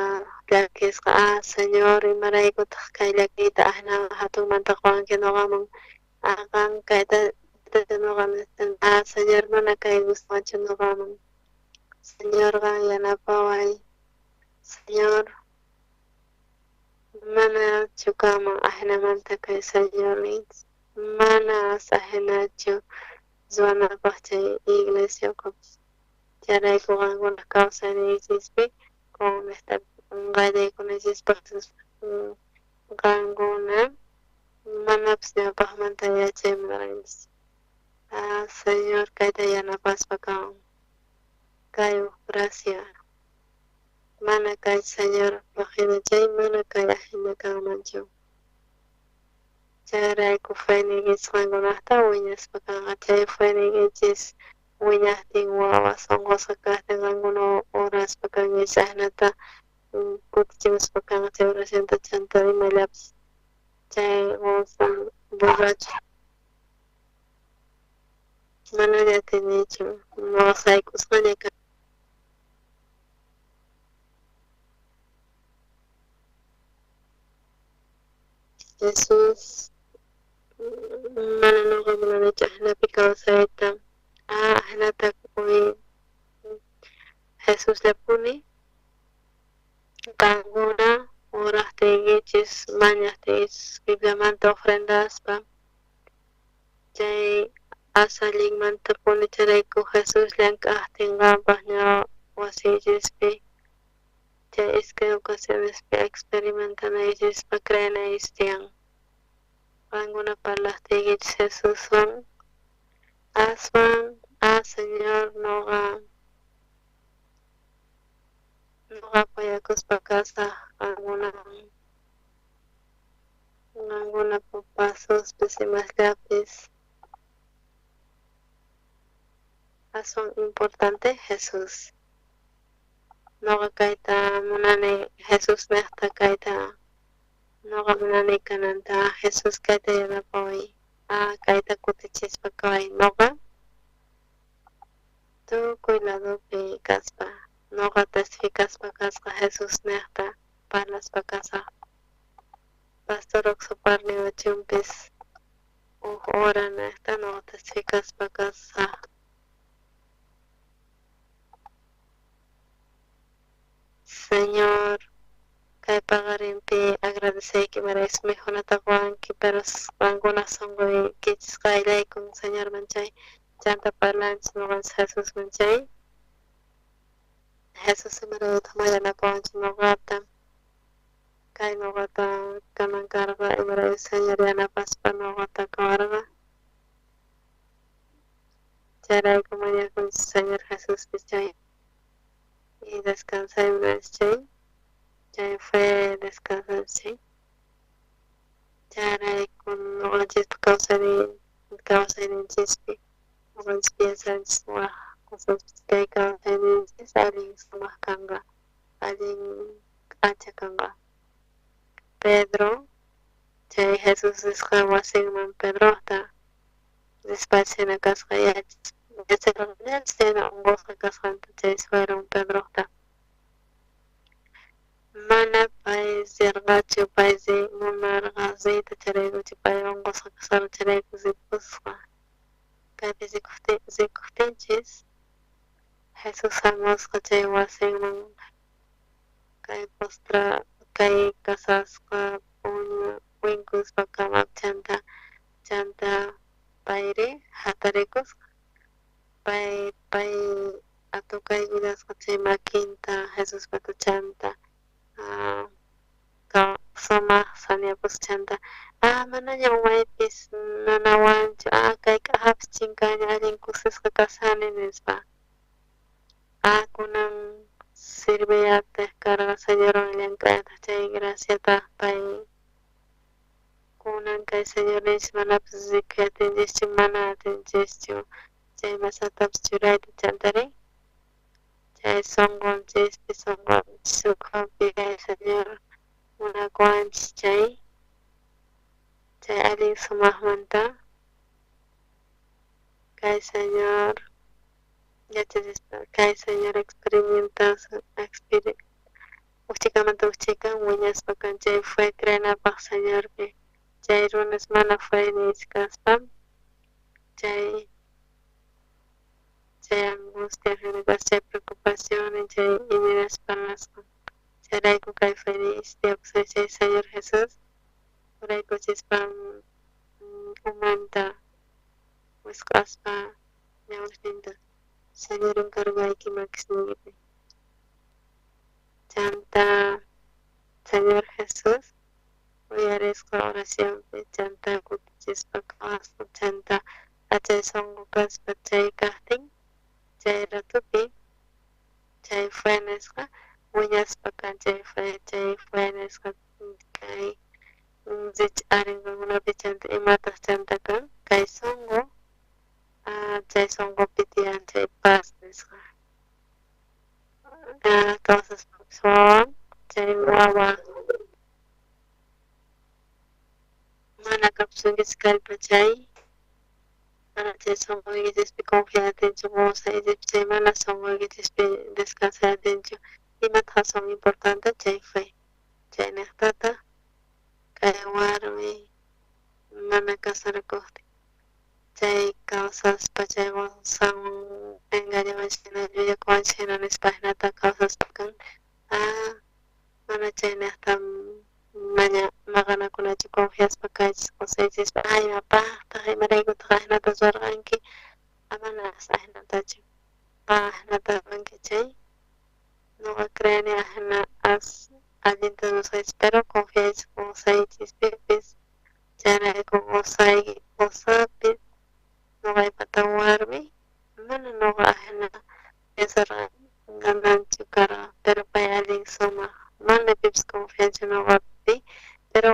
S2: llakisqa Señor imaraykutaq kay llakiyta ahinaman hatunmanta quwanki nuqaman qan kayta nuqa nistin Señor mana kay guswanchu nuqaman Señor qan yanapaway Señor mana chukaman ahinamanta kay Señor mana asahinachu ruwanapaq chay iglesiakunapas chayrayku qankuna kawsayninchikpi qallaykunanchispak qankuna manapas ñawpaqmanta yachaymunarqanchis. Señor kayta yanapaspa kan kay gracia mana kay Señor paqinachay mana kay ahina kanmanchu. Chayrayku fayniykis qankunaqta wiñaspa kanqa chay fayniykis wiñaqtin wawa sunqusqa kaqtin qankuna uraspa kankichis ahinata kutichimuspa kanqa chay oracionta chanta imallapas chay borracho mana atinichu nuqa saykusqaña kan. Jesus mana nuqa munanichu ahinapi kawsayta ahinata Jesus llapuni qankuna uraqtinkichis mañaqtinkichis Bibliamanta ofrendaspa chay asallinmanta punicharayku Jesus llank'aqtin qanpaq ña wasiychispi chay ishkay ocasionespi experimentanaychispa creyanaychis tiyan qankuna parlaqtinkichis Jesuswan aswan Señor nuqapa yakuspa kasaq qankuna pasuspis imallapis aswan importante Jesus. Nuqa kayta munani Jesus niqta kayta nuqa munani kananta Jesus kayta yanapaway kayta kutichispa kaway nuqa tukuy ladopi kaspa nuqa testificaspa kasqa Jesus niqta parlaspa kasaq Pastor Oxoparni wachunpis hora niqta nuqa testificaspa kasaq. Señor kay paqarinpi agradeceyki marais mikhunata quwanki pero qankuna sunquykichis qayllaykun Señor manchay chanta parlanchis nuqanchis Jesus manchay Jesus imarawta mayanapawanchis nuqata kay nuqata kanan karqa imarayu Señor yanapaspa nuqata kawarqa chayrayku mañakunchis Señor Jesus chay y descansaymunanchis chay fue descansarse chayrayku nuqanchispa kawsayninchispi nuqanchis piensanchis kay kawsayninchis allin sumaq kanqa allin ancha kanqa. Pedro chay Jesus nisqa wasinman Pedroqta despachina kasqa yachayna unqusqa kasqanta chay sueron Pedroqta mana pay sirqachu paysi munarqa zita charaykuchu pay unqusqa kasara charayku zipusqa kaypi zikuptinchis Jesus hamusqa chay wasinman kay kay kasasqa winkuspakamap chanta payri hatarikusqa pay atukay willasqa chay makinta Jesuspata chanta sumaq sañapus chanta manaña maypis nanawanchu kay k'ajapish chinkaña allin kusisqa kasani nispa kunan sirviyapiq karqa señorwan llank'ayta chay graciata pay kunan kay señor ninchik manapas rikuyatinchikchu mana atinchikchu chay masatapas churayta chantari chay sunqunchikpi sukjunpi kay señor munakuanchik chay allin sumaqmanta kay señor yachachispa kay señor uchaykamanta uchaykan wiñaspa kan chay fue creanapaq señorpi chay runas mana fue nichkaspa chay angustia chay preocupación chay imiraspanasqa chayrayku kay felicidad chay señor Jesus uraykuchispa umanta wisq'aspa ñawillinta señor encargaykimakis ninkipi chanta señor Jesus uyarisqa oracionpi chanta kutichispa kawasqa chanta achay sunqu kaspa chay kaqtin chay ratupi chay fue nisqa wiñaspa kan chay fue nisqa kay richirinkunapi chanta imataq chanta kan kay sunqu chay sunqupi tiyan chay paz nisqa kawsaspapas wawan chay wawa mana kapsunkichik kallpa chay mana chay sunquykichikpi confiatinchu gozaychik chay mana sunquykichikpi descansayatinchu imataq son importante chay fue chay niqtata kay warmi mana kasarakuqtin chay kawsaspa chay Gonzalo engañawanchik hina llullakuwanchik hina nispa hinata kawsaspa kan mana chay niqta maqanakunachu confiaspa kaychis kusaychispa imapaqtaq imaraykutaq hinata rurarqanki mana hinatachu hinata ruranki chay ñuqa creani hina allinta ruraychis pero confiaychis kusaychispipis chayrayku gozapi ñuqaypata warmi mana ñuqa hina pensarqanchu karqa pero pay allin sumaq mana pipis confianchu ñuqapi pero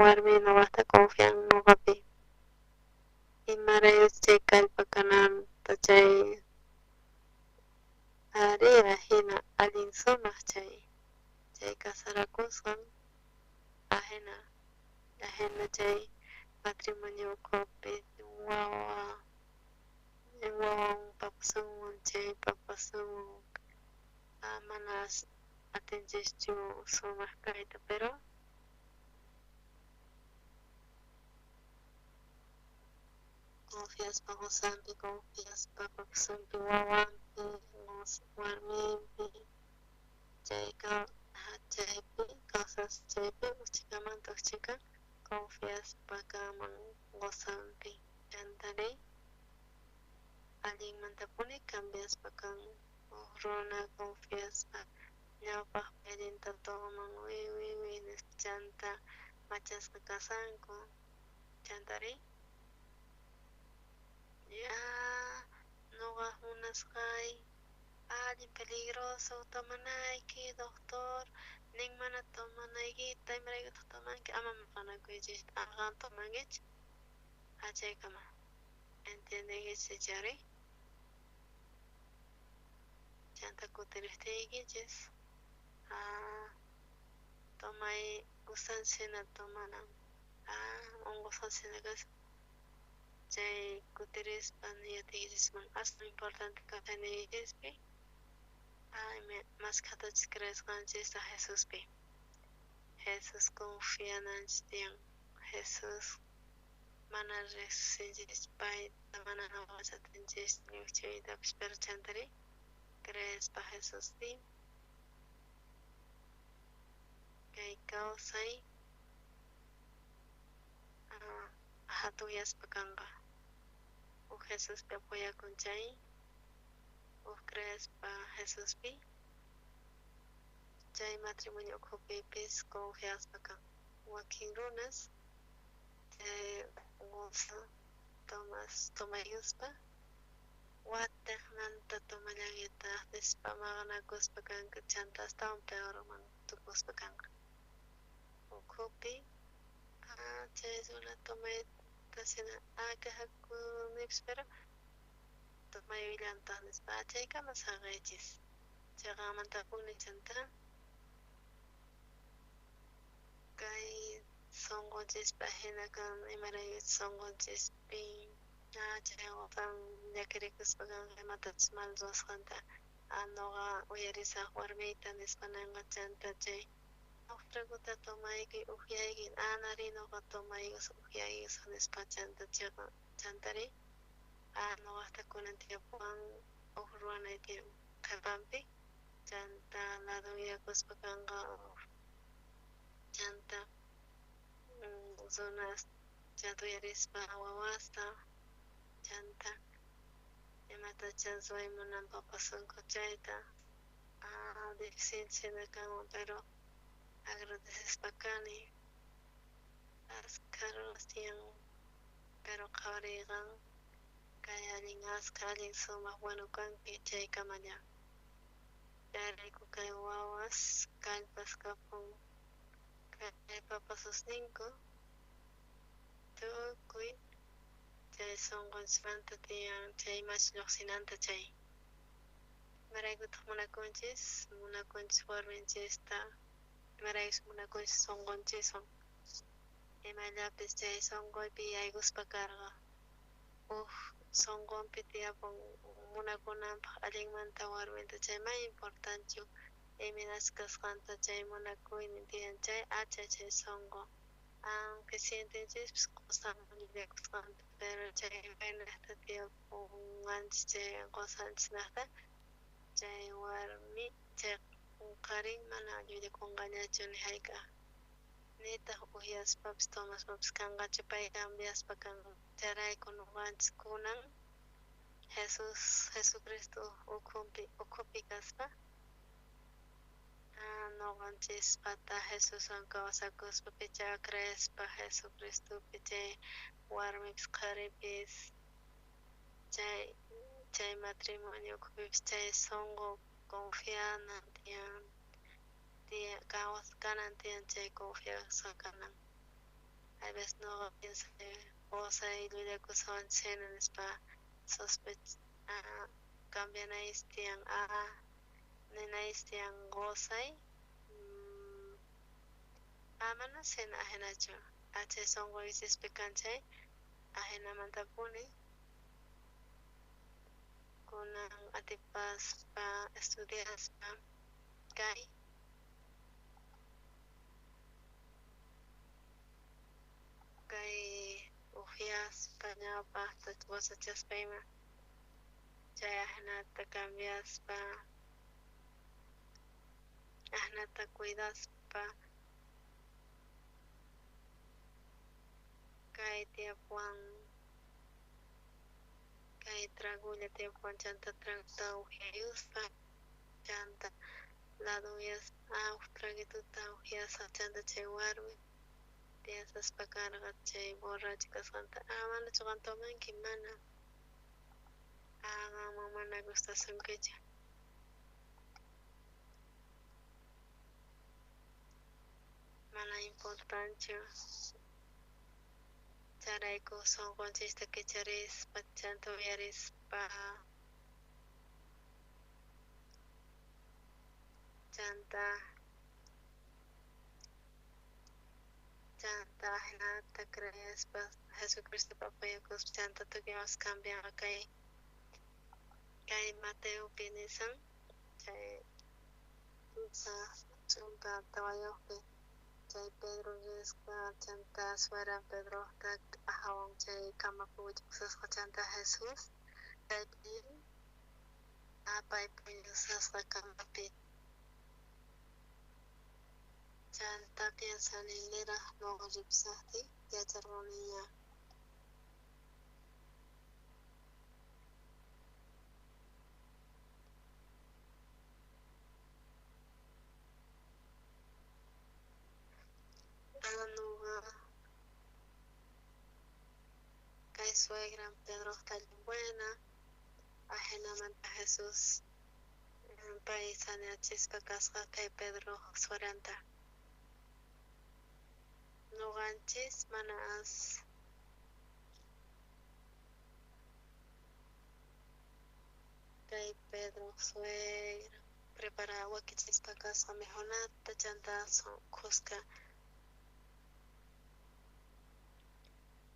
S2: warmi ñuqata confian ñuqapi imarayuchik chay kallpa kananta chay rira hina allin sumaq chay casarakusqan hina chay matrimoniokupi wawan papasunwan chay papasunwan mana atinchikchu sumaq kayta pero confiaspa gozanpi confiaspa papasunpi wawanpi warminpi chaypi kawsas chaypi uchaykamanta uchayka confiaspa kaman gozanpi chantari allinmantapuni cambiaspa kan runa confiaspa ñawpaqpi allinta toman wiwi nispa chanta machasqa kasanku chantari ñuqa munasqay allin peligroso tomanayki doctor nin mana tomanaykita imaraykutaq tomanki ama maqanakuychik qan tomankichik chaykama entiendekichik chari chanta kutiriptiykichis tomay usanchina tomanan unqusansina kaspa chay kutirispa yatiychisman asno importante kawsayniykichispi mas khatachis creesqanchista Jesuspi Jesus confiananchis tiyan Jesus mana riqsinchis payta mana wachatinchis ñukchiytapish pero chantari creespa Jesuspi kay gozay hatuyas pakanga o Jesús pe apoya con chay o crees pa Jesús pi chay matrimonio kopipis confias pakang wakin runas goza tomayuspa watek nanta tomallaguita despamaganakus pakanka chanta hasta un peor man tukus pakanka o kopi chay zona tomay tasina akahaku nipspera tomay vilanta despa chay kama sagaychis chagamanta puni chanta kay songonchis pajina kan imarayus songonchis pi chay otan yakirikus pakan imatachis mal ruwasqanta noqa uyarisaq warmiyta nispananga chanta chay Traguta tomayki upiayki anarinoqa tomaykus upiaykus nispa chanta chayqa chantari noqaqta kunantiyapuwan ruwanayki qhipanpi chanta ladoyakuspa kanqa chanta zonas chanta uyarispa wawasta chanta imatacha waymunanpaq pasanku chayta difícil sina kanman pero agradecespakani ascaros tiyan pero qhawarigan kay allin aska allin sumaq bueno kanki chaykamalla chayrayku kay wawas kallpas kapun kay papasusninku tukuy chay sonqonchimanta tiyan chay imacha lluqsinanta chay imaraykutaq munakunchis warminchista imaraykus munakunchis sonqonchishwan imallapis chay sonqoypi yaykусpa karqa sonqonpi tiyapun munakunanpaq allinmanta warminta chay may importantchu iminacha kasqanta chay munakuynin tiyan chay chay sonqo aunque sientinchikpis qusanman llullakusqanta pero chay waynata tiyapunganchis chay qusanchiknaqta chay warmi chay qunqarin mana llullakunqañachu nihayka nitaq uyaspapis tomaspapis kanqachu pay cambiaspa kan chayrayku nuqanchis kunan Jesucristo ukhupi kaspa nuqanchispata Jesuswan kawsakuspa picha creespa Jesucristopi chay warmipis qaripis chay matrimonio ukhupipish chay sonqo confiana tiyan kanan tiyan chay confianza kanan hay veces nuqa piensay qosay llullakusawanchis hina nispa cambianayis tiyan ninayis tiyan qosay mana hina ajinachu chay sonqoychispi kan chay ajinamantapuni kunan atipaspa estudiaspa kay upiaspa ñawpaqta wasachaspa ima chay ajinata cambiaspa ajinata cuidaspa kay tiyapuwan kay tragulla tiyapuwan chanta traguta upyayuspa chanta laduyaspa traguituta upyasqa chanta chay warmi piensaspa karqa chay borracho kasqanta manachu qan tomanki mana qanman mana gustasunkichu mana importantchu chayrayku sonqonchista kicharispa chanta uyarispa chanta ajinata creespa Jesucristopi apoyakuspa chanta tukuimas cambianqa kay Mateopi nisan chay chunka tawayuqpi chay Pedro risqa chanta sueran Pedroqta ahawan chay kamapi wichqusasqa chanta Jesus chaypi paypi llusasqa kamapi Chanta piensa lilera no ripsati ya charronia. Anuga kay suegra Pedro está buena. Ajenamente a Jesús. Paisan ya chispa casca kay Pedro sueranta. No ganchis manas. Kay Pedro suegra. Prepara agua que chispa casca mejonata chanta son cusca.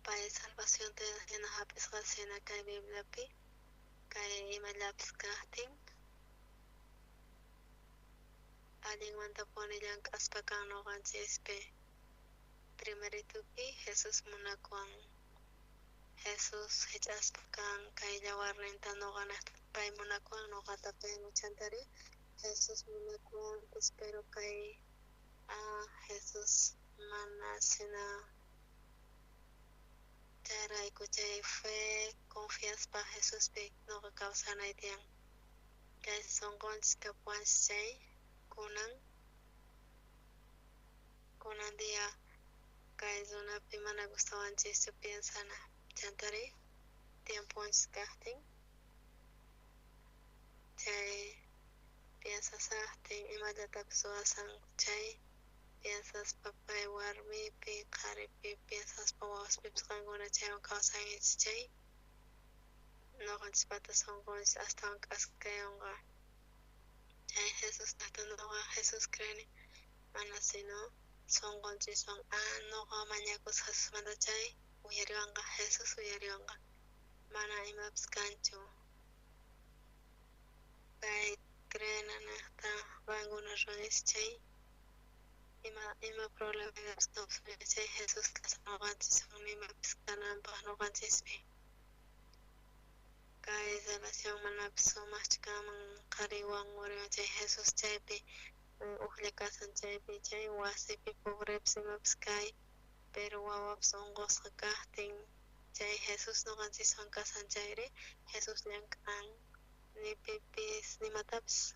S2: Para salvación de la hapis racena kay Biblia pi. Kay imalapis kahting. Aling manta pone yang aspakan no ganchis pe. Primerito pi Jesús munakuan. Jesús hechas pakan kay jawar renta no ganas pay munakuan no gata pay muchantari. Jesús munakuan espero kay Jesús manasena tara ikuchay fue confianza pa Jesús pe no causa na itian. Kay son gonchis kapuan chay kunan dia kay zona pi mana gustaban chis piensa na chantari tiempo kahting chay piensas ahting imalata psuasan chay piensas papay warmi pi qari pi piensas pawas pi psqanguna chay causan ich chay no ganchis pata son gonchis hasta askayonga chay Jesús hasta no Jesús creen mana sino son gonchis son no mañacos Jesús manda chay uyariwanga Jesús uyariwanga mana imaps kancho kay creen hasta banguna ronis chay ima problema stop chay Jesús kasano ganchis son imaps kanan pa no ganchis pi kay relación mana piso mas chikaman qariwan wariwan chay Jesús chay pi ujle kasan chay pi chay wasi pi pobreps imaps kay pero wawaps ongosqa kahtin chay Jesús no ganchis son kasan chayri Jesús llankan ni pipis ni mataps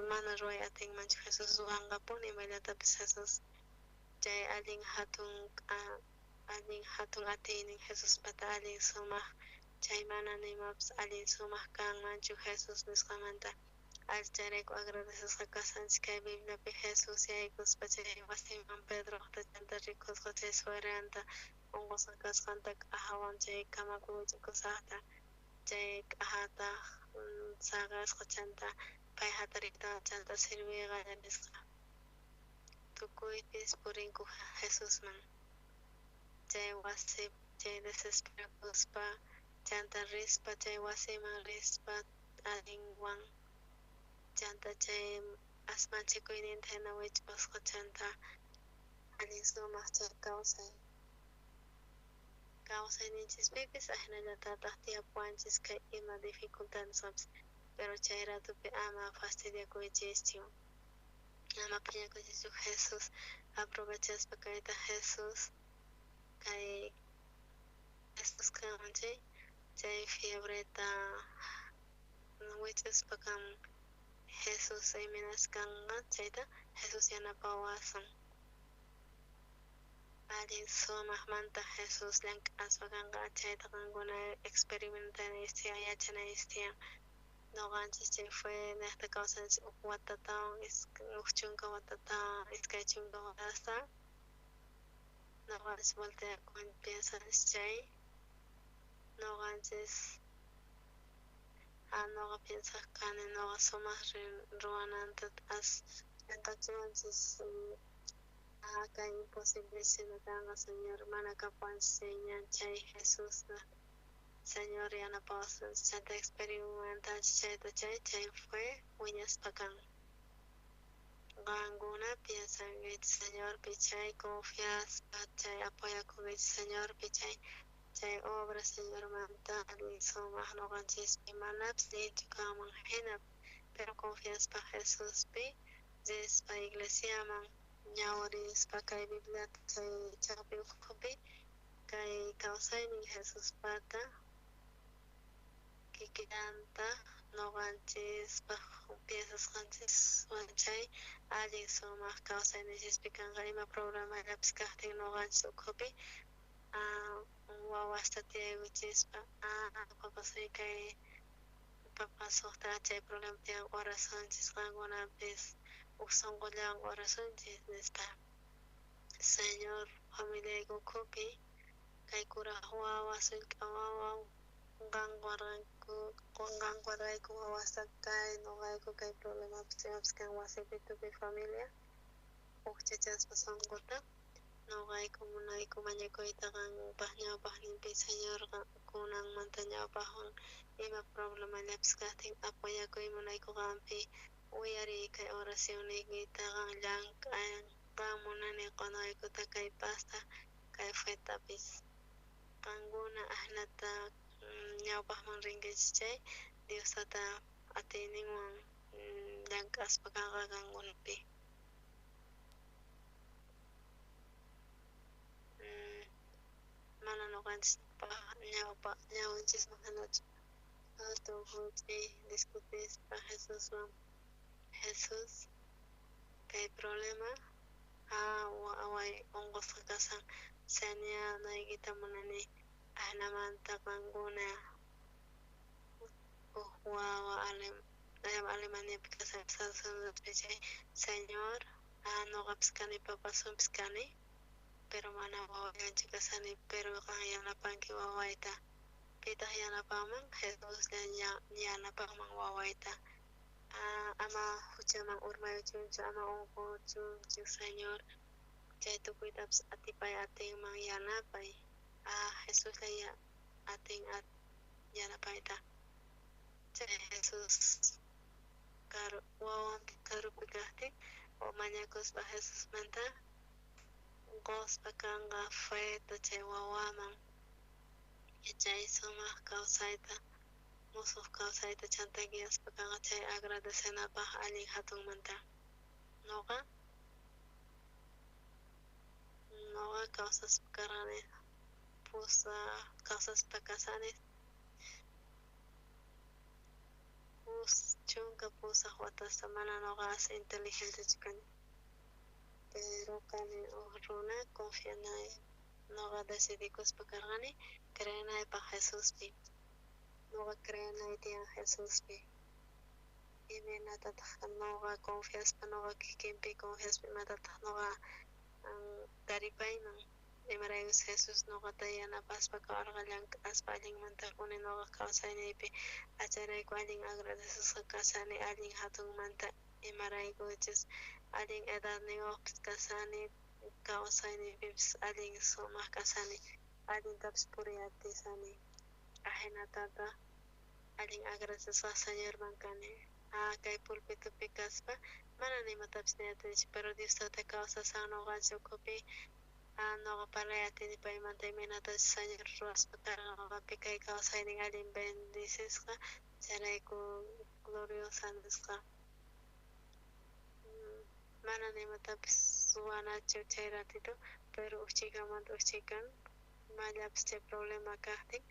S2: mana ruay ating manch Jesús wangapun ni malatapis Jesús chay alin hatun atinin Jesús pata alin sumah chay mana ni maps alin sumah kan manchu Jesús nisqamanta alchareko agradeces kasan kay Biblia pi Jesús yaykus pachay wasiman Pedro tachanta ricos chay sueranta ongos kasqanta ahawan chay kamakuchikusaqta chay ahata sagas chanta pay hatarita chanta sirviga yanisqa tukuypis purinku Jesús man chay wasi chay desesperakuspa chanta rispa chay wasiman rispa alinwan chanta chay asmanchikuyninta hina wich'usqa chanta alin sumaq chay kawsayninchispipis ahinallatataq tiyapuanchis kay ima dificultadesapis pero chay ratupi ama fastidiakuychischu ama piñakuychischu Jesús aprovechaspa kayta Jesús kay Jesús kaman chay fiebreta wich'uspa kan Jesús iminaskanqa chayta Jesús yanapawasan alin sumaqmanta Jesús llank'aspa kanqa chayta qankuna experimentanaystian yachanaystian noqanchis chay fue nesta kawsanchis uk watatawan uk chunka watatawan iskay chunka watasta noqanchis volteakun piensanchis chay noqanchis noqa piensaq kani noqa sumaq ruwananta llank'achiwanchis kay imposible sino kanqa Señor mana kapuanchis ñan chay Jesús Señor yanapawasunchis chayta experimentanchis chayta chay fue wiñaspa kan qankuna piensankichis Señor pi chay confiaspa chay apoyakunkichis Señor pi chay obra Señor manta alin sumaq noqanchispi manapas linchu kanman hina pero confiaspa Jesús pi Diospa iglesiaman ñawaris pakai Biblia chay chapi ukupi kay kawsaynin Jesus pata kikillanta noqanchis piensas qanchis wanchay allin sumaq kawsayninchikpi kanqa ima programallapas kaqtin noqanchis ukupi wawasta tiyaykuchispa papasay kay papa suqta chay problema tiyan oracionchis qankunapis uk sunqullawan oracionchis nispa Señor familiaykukupi kay kuraq wawa sullk'a wawa qanwarayku wawasta kay noqayku kay problemapis imapis kan wasipi tukuy familia uk chachaspa sunquta noqayku munayku mañakuyta qanpaq ñawpaqninpi Señorqa kunanmanta ñawpaqwan ima problemallapis kaqtin apoyakuy munayku qanpi uyariy kay oracionniykita qan llank'ay qan munani qunuykuta kay pasta kay fetapis qankuna ahnata ñawpaqman rinkichis chay Diostata atiyninwan llank'aspa kanqa kankunapi mana nuqanchikpaq ñawinchisman hanachu hatun huch'uy discutispa Jesuswan Jesus kay problema away unqusqa kasan saneanaykita munani ahnamanta qankuna wawa Alemaniapi kasan Estados Unidospi chay Señor nuqapis kani papasunpis kani pero mana wawayanchik kasani pero qan yanapanki wawayta pitaq yanapanman Jesuslla yanapanman wawayta ama huchaman urmayuchunchu ama unquchunchu Señor chay tukuytapas atipay atinman yanapay Jesuslla atin yanapayta chay Jesus wawanpi karupi kaqtin mañakuspa Jesusmanta quspa kanqa feta chay wawaman chay sumaq kawsayta musuq kawsayta chantakiyaspa kanqa chay agradecenapaq allin hatunmanta nuqa kawsaspa karqani kawsaspa kasani chunka pusaq watasta mana nuqa inteligentechu kani pero kani runa confianay nuqa decidikuspa karqani creanaypaq Jesuspi nuqa creanay tiyan Jesuspi iminatataq nuqa confiaspa nuqa kikinpi confiaspa imatataq nuqa taripayman imaraykus Jesus nuqata yanapaspa kawarqa llank'aspa allinmantakuni nuqa kawsayniypi acharayku allin agradecesqa kasani allin hatunmanta imaraykuchus allin edadniwaqpis kasani kawsayniypipis allin sumaq kasani allintapis puriyaptisani ahinatata allin agradecesqa Señorman kani kay pulpitupi kaspa mana nimatapis niyatinichu pero Diostata kawsasan nuqanchik ukupi nuqa parlay atinipaymanta imanatachu Señor ruwaspa karqa nuqapi kay kawsaynin allin bendicesqa chayrayku gloriosa nisqa mana nimatapis suwanachu chay ratito pero uchaykamanta uchaykan imallapas chay problema kaqtin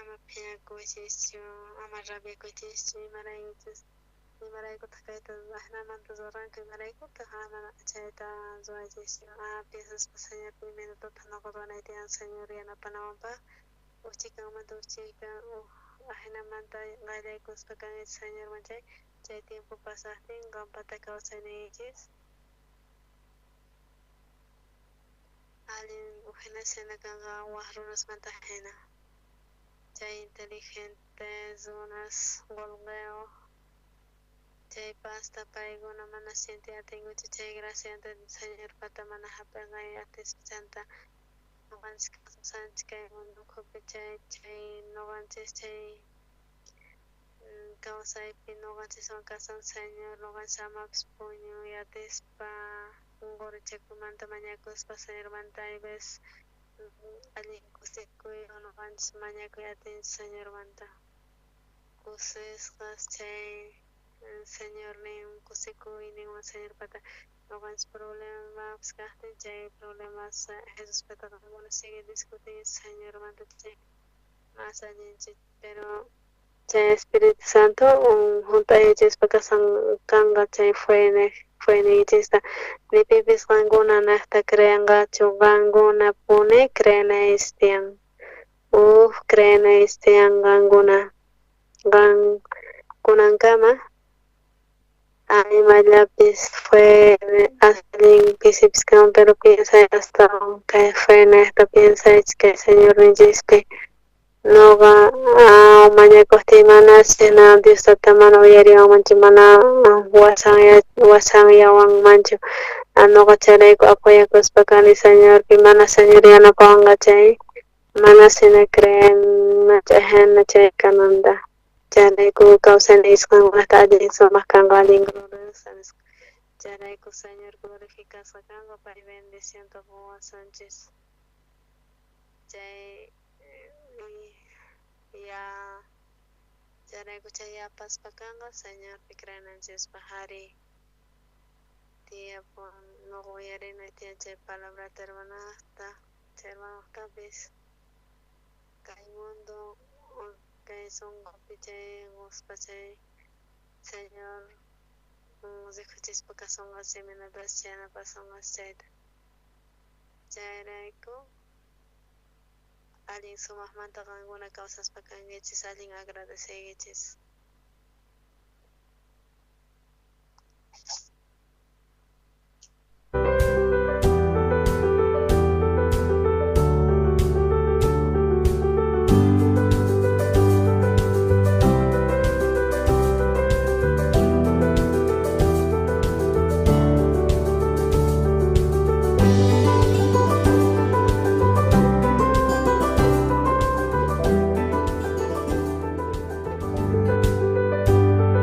S2: ama phiñakuychischu ama rabiakuychischu imaraykutaq kayta ahnamanta ruranki imaraykutaq mana chayta ruwaychischu piensaspa Señor imanatutaq nuqa ruwanay tiyan Señor yanapanawanpaq uchaykanmanta uchaykan ahnamanta qayllaykuspa kanchis Señorman chay tiempo pasaqtin qampata kawsayniychis allin hina kanqa waq runasmanta hina chay inteligentes runas wallqiyuq chay pasta paykuna mana sinti atinkuchu chay gracianta Señor pata mana hap'inay atispa chanta nuqanchis kawsanchik kay mundukupi chay nuqanchis chay kawsaypi nuqanchiswan kasan Señor nuqanchis amapis puñu yatispa qurichakumanta mañakuspa Señormanta hay vez allin kusikuy nuqanchis mañakuy atinchik Señormanta kusisqas chay Señor, ni un cosico y ni un señor pata. No tienes problemas, gaste, ya problemas, Jesús pata, bueno, sigue discutiendo, Señor, manda, más allá, pero, ya Espíritu Santo, junto a ellos, para kanga, ya fue en ellos, ni pipis ganguna, nasta crean gacho, ganguna, pone, creen a estian, creen a estian, ganguna, gangunan cama. Ay, Mayapis fue alguien pisipskan, pero piensa hasta que fue en esto, piensa es que el Señor Nigispe no va a mañana costimana, sena Dios tatamano yari manchimana, wasang yawang mancho, ano kachalay ko apoya kuspakani Señor, pimana Señor yana pangachay, mana sina creen na chahen na chay kananda. Jaray ko kausan iskan hasta adin so makangaling glorious. Jaray ko Señor glorifica sa kanga pa bendición to Juan Sánchez. Jay ya jaray ko chaya pas pakanga Señor pikran anjes bahari. Tia pon no goyare no tia chay palabra termanasta termanos kabis. Kay mundo kay son piche gospachay Señor escuches porque son las semanas de cena pasan las chaitas. Jairaico, alguien sumas manta alguna causas para que alguien agradece